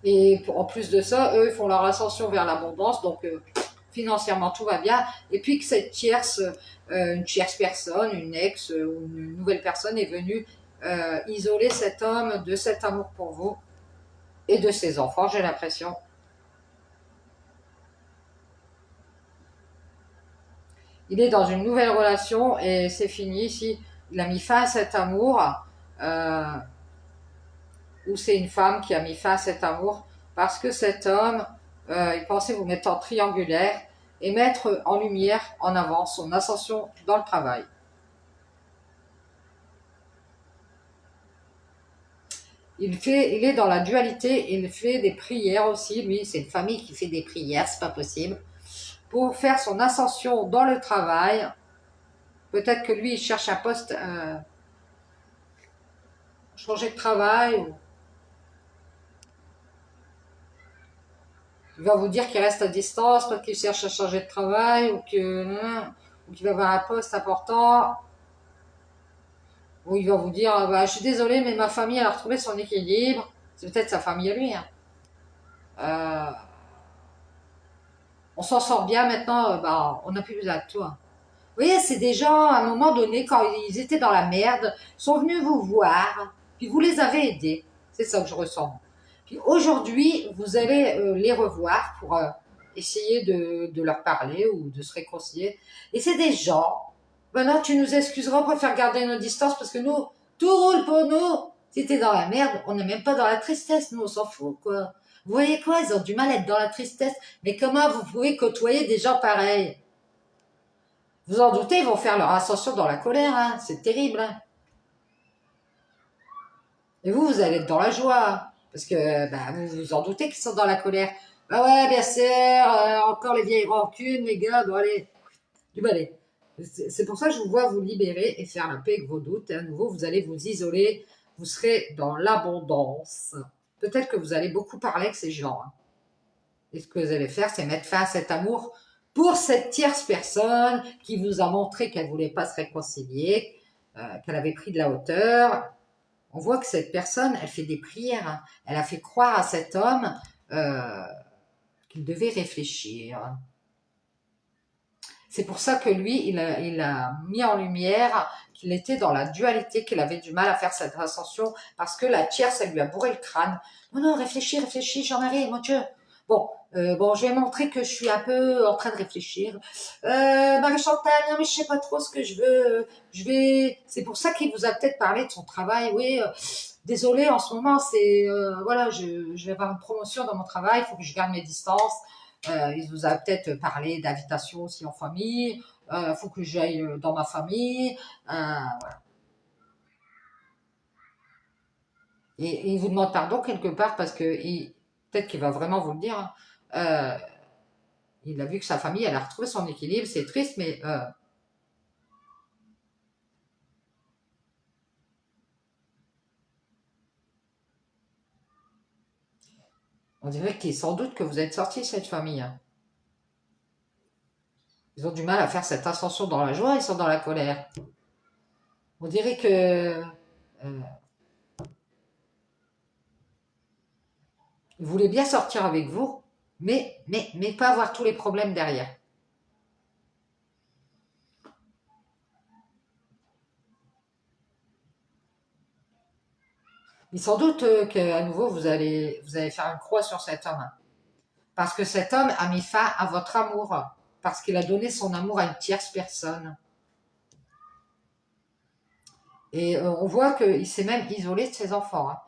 Et en plus de ça, eux, ils font leur ascension vers l'abondance, donc financièrement tout va bien, et puis que cette une tierce personne, une ex ou une nouvelle personne est venue isoler cet homme de cet amour pour vous et de ses enfants, j'ai l'impression. Il est dans une nouvelle relation et c'est fini ici. Il a mis fin à cet amour, euh, ou c'est une femme qui a mis fin à cet amour parce que cet homme, il pensait vous mettre en triangulaire et mettre en lumière, en avant, son ascension dans le travail. Il est dans la dualité, il fait des prières aussi, lui, c'est une famille qui fait des prières, c'est pas possible, pour faire son ascension dans le travail. Peut-être que lui, il cherche un poste, changer de travail, ou il va vous dire qu'il reste à distance, peut-être qu'il cherche à changer de travail, ou qu'il va avoir un poste important, ou il va vous dire, bah, je suis désolé, mais ma famille, elle a retrouvé son équilibre. C'est peut-être sa famille à lui, hein. Euh, on s'en sort bien maintenant, bah, on n'a plus besoin de toi. Vous voyez, c'est des gens, à un moment donné, quand ils étaient dans la merde, sont venus vous voir, puis vous les avez aidés. C'est ça que je ressens. Puis aujourd'hui, vous allez les revoir pour essayer de leur parler ou de se réconcilier. Et c'est des gens, maintenant tu nous excuseras, on préfère garder nos distances parce que nous, tout roule pour nous. Si t'es dans la merde, on n'est même pas dans la tristesse, nous on s'en fout, quoi. Vous voyez quoi, ils ont du mal à être dans la tristesse. Mais comment vous pouvez côtoyer des gens pareils? Vous en doutez, ils vont faire leur ascension dans la colère, hein. C'est terrible, hein. Et vous, vous allez être dans la joie, parce que bah, vous vous en doutez qu'ils sont dans la colère. Bah ouais, bien sûr, encore les vieilles rancunes, les gars, bon allez, du balai. C'est pour ça que je vous vois vous libérer et faire la paix avec vos doutes. Et à nouveau, vous allez vous isoler, vous serez dans l'abondance. Peut-être que vous allez beaucoup parler avec ces gens, hein. Et ce que vous allez faire, c'est mettre fin à cet amour pour cette tierce personne qui vous a montré qu'elle ne voulait pas se réconcilier, qu'elle avait pris de la hauteur. On voit que cette personne, elle fait des prières, hein. Elle a fait croire à cet homme euh, qu'il devait réfléchir. C'est pour ça que lui, il a mis en lumière qu'il était dans la dualité, qu'il avait du mal à faire cette ascension, parce que la tierce, elle lui a bourré le crâne. Non, non, réfléchis, réfléchis, Jean-Marie, mon Dieu. Bon, je vais montrer que je suis un peu en train de réfléchir. Marie-Chantal, non, mais je sais pas trop ce que je veux. C'est pour ça qu'il vous a peut-être parlé de son travail. Oui, désolé, en ce moment, voilà, je vais avoir une promotion dans mon travail, il faut que je garde mes distances. Il vous a peut-être parlé d'invitation aussi en famille. Il faut que j'aille dans ma famille. Voilà. Et il vous demande pardon quelque part parce que peut-être qu'il va vraiment vous le dire, hein. Euh, il a vu que sa famille, elle a retrouvé son équilibre. C'est triste, mais on dirait qu'il sans doute que vous êtes sorti de cette famille, hein. Ils ont du mal à faire cette ascension dans la joie, ils sont dans la colère. On dirait que ils voulaient bien sortir avec vous, mais pas avoir tous les problèmes derrière. Mais sans doute qu'à nouveau, vous allez faire une croix sur cet homme. Parce que cet homme a mis fin à votre amour. Parce qu'il a donné son amour à une tierce personne. Et on voit qu'il s'est même isolé de ses enfants, hein.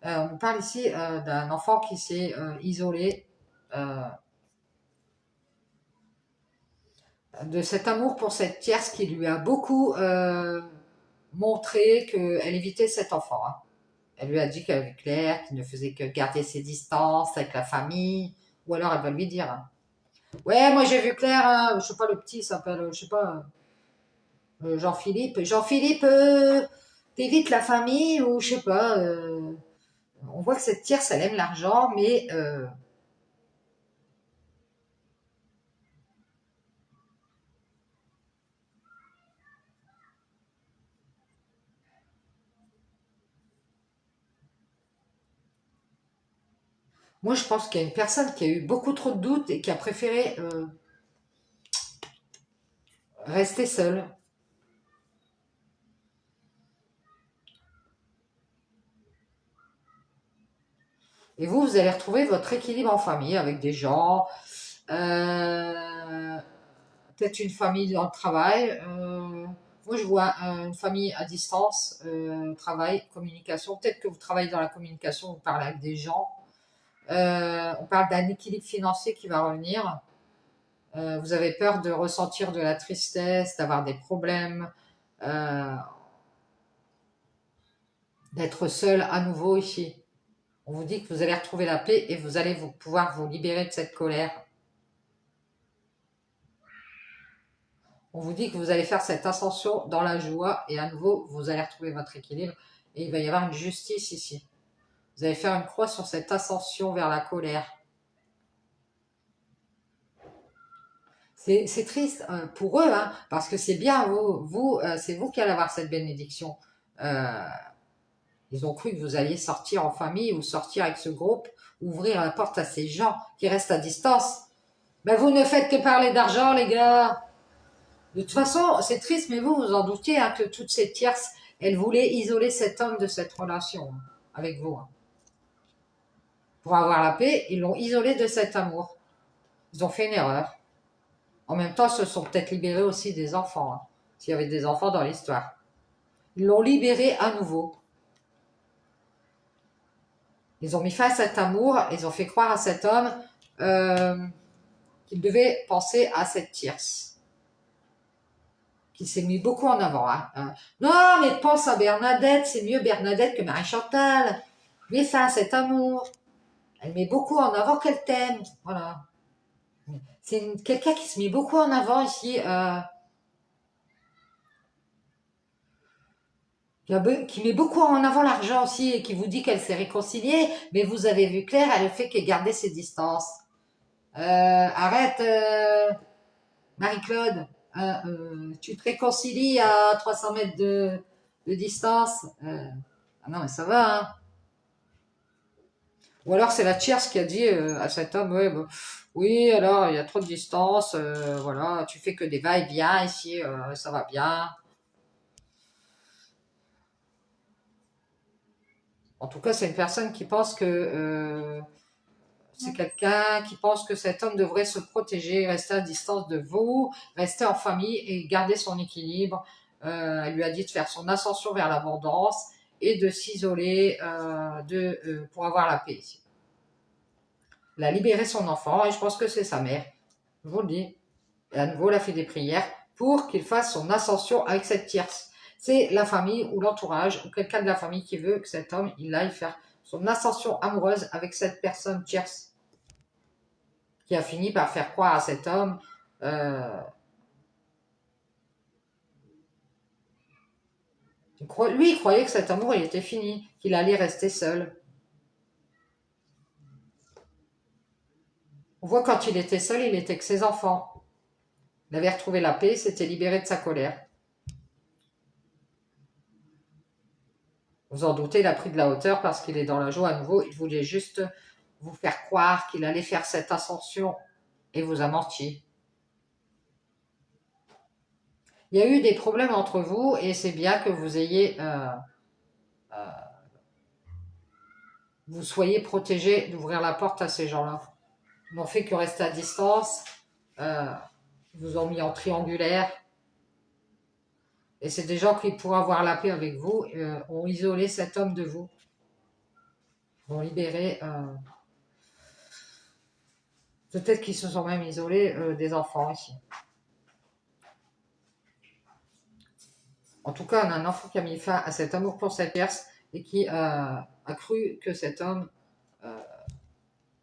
On parle ici d'un enfant qui s'est isolé euh, de cet amour pour cette tierce qui lui a beaucoup montré qu'elle évitait cet enfant, hein. Elle lui a dit qu'avec Claire, qu'il ne faisait que garder ses distances avec la famille. Ou alors elle va lui dire, hein, ouais, moi j'ai vu Claire, hein, je sais pas, le petit s'appelle, je sais pas, Jean-Philippe. Jean-Philippe, t'évites la famille ou je sais pas. On voit que cette tierce, elle aime l'argent, mais moi je pense qu'il y a une personne qui a eu beaucoup trop de doutes et qui a préféré rester seul. Et vous allez retrouver votre équilibre en famille avec des gens, peut-être une famille dans le travail. Moi, je vois une famille à distance, travail, communication. Peut-être que vous travaillez dans la communication, vous parlez avec des gens. On parle d'un équilibre financier qui va revenir. Vous avez peur de ressentir de la tristesse, d'avoir des problèmes, euh, d'être seul à nouveau ici. On vous dit que vous allez retrouver la paix et vous allez pouvoir vous libérer de cette colère. On vous dit que vous allez faire cette ascension dans la joie et à nouveau, vous allez retrouver votre équilibre et il va y avoir une justice ici. Vous allez faire une croix sur cette ascension vers la colère. C'est triste pour eux, hein, parce que c'est bien c'est vous qui allez avoir cette bénédiction. Ils ont cru que vous alliez sortir en famille ou sortir avec ce groupe, ouvrir la porte à ces gens qui restent à distance. Mais vous ne faites que parler d'argent, les gars. De toute façon, c'est triste, mais vous en doutiez hein, que toutes ces tierces, elles voulaient isoler cet homme de cette relation hein, avec vous. Hein. Pour avoir la paix, ils l'ont isolé de cet amour. Ils ont fait une erreur. En même temps, ils se sont peut-être libérés aussi des enfants, hein, s'il y avait des enfants dans l'histoire. Ils l'ont libéré à nouveau. Ils ont mis fin à cet amour, ils ont fait croire à cet homme qu'il devait penser à cette tierce. Qu'il s'est mis beaucoup en avant. Hein. Non, mais pense à Bernadette, c'est mieux Bernadette que Marie-Chantal. Mais ça, cet amour. Elle met beaucoup en avant qu'elle t'aime. Voilà. C'est quelqu'un qui se met beaucoup en avant ici. Qui met beaucoup en avant l'argent aussi et qui vous dit qu'elle s'est réconciliée, mais vous avez vu clair, elle fait que garder ses distances. Arrête, Marie-Claude, tu te réconcilies à 300 mètres de distance. Ah non, mais ça va, hein. Ou alors c'est la tierce qui a dit à cet homme, ouais, bah, oui, alors il y a trop de distance, voilà, tu fais que des va-et-vient ici, ça va bien. En tout cas, c'est une personne qui pense que c'est quelqu'un qui pense que cet homme devrait se protéger, rester à distance de vous, rester en famille et garder son équilibre. Elle lui a dit de faire son ascension vers l'abondance et de s'isoler pour avoir la paix. Elle a libéré son enfant et je pense que c'est sa mère. Je vous le dis. Et à nouveau, elle a fait des prières pour qu'il fasse son ascension avec cette tierce. C'est la famille ou l'entourage ou quelqu'un de la famille qui veut que cet homme il aille faire son ascension amoureuse avec cette personne tierce qui a fini par faire croire à cet homme lui il croyait que cet amour il était fini, qu'il allait rester seul. On voit quand il était seul, il était que ses enfants. Il avait retrouvé la paix, s'était libéré de sa colère. Vous en doutez, il a pris de la hauteur parce qu'il est dans la joie à nouveau. Il voulait juste vous faire croire qu'il allait faire cette ascension et vous a menti. Il y a eu des problèmes entre vous et c'est bien que vous ayez vous soyez protégé d'ouvrir la porte à ces gens-là. Ils n'ont fait que rester à distance. Ils vous ont mis en triangulaire. Et c'est des gens qui, pour avoir la paix avec vous, ont isolé cet homme de vous. Ils ont libéré. Peut-être qu'ils se sont même isolés des enfants ici. En tout cas, on a un enfant qui a mis fin à cet amour pour cette Perse et qui a cru que cet homme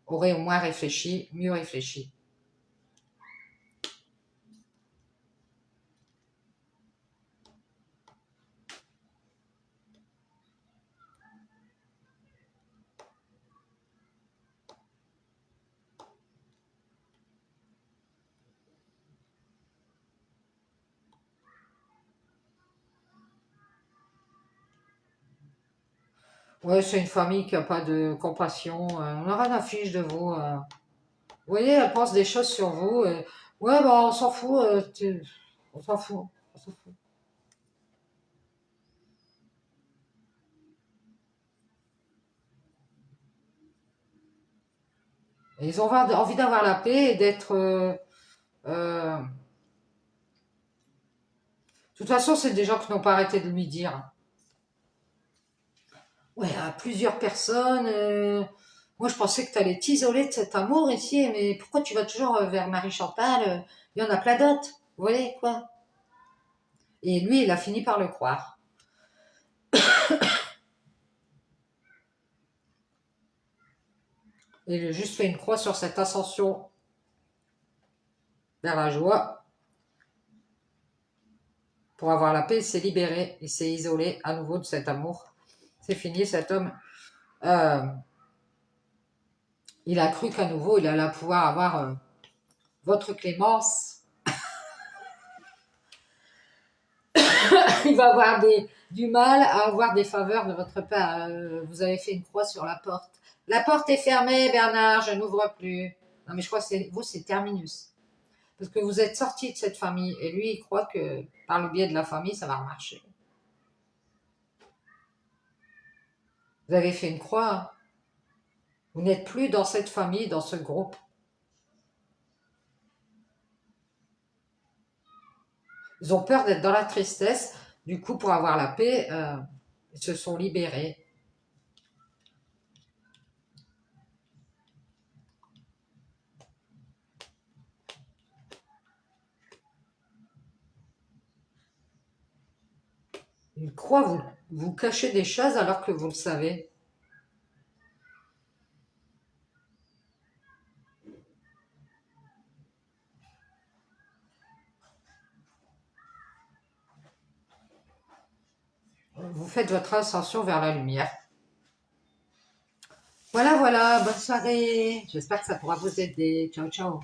aurait au moins réfléchi, mieux réfléchi. Ouais, c'est une famille qui n'a pas de compassion. On n'a rien à fiche de vous. Vous voyez, elle pense des choses sur vous. Ouais, bah on s'en fout. On s'en fout. On s'en fout. Et ils ont envie d'avoir la paix et d'être... de toute façon, c'est des gens qui n'ont pas arrêté de lui dire. Ouais, à plusieurs personnes. Moi, je pensais que tu allais t'isoler de cet amour ici, mais pourquoi tu vas toujours vers Marie-Chantal? Il y en a plein d'autres. Vous voyez, quoi? Et lui, il a fini par le croire. Et il a juste fait une croix sur cette ascension vers la joie. Pour avoir la paix, il s'est libéré, il s'est isolé à nouveau de cet amour. C'est fini, cet homme. Euh, il a cru qu'à nouveau, il allait pouvoir avoir votre clémence. Il va avoir du mal à avoir des faveurs de votre part. Vous avez fait une croix sur la porte. La porte est fermée, Bernard, je n'ouvre plus. Non, mais je crois que vous, c'est terminus. Parce que vous êtes sorti de cette famille. Et lui, il croit que par le biais de la famille, ça va marcher. Vous avez fait une croix. Vous n'êtes plus dans cette famille, dans ce groupe. Ils ont peur d'être dans la tristesse. Du coup, pour avoir la paix, ils se sont libérés. Une croix, vous cachez des choses alors que vous le savez. Vous faites votre ascension vers la lumière. Voilà, voilà, bonne soirée. J'espère que ça pourra vous aider. Ciao, ciao.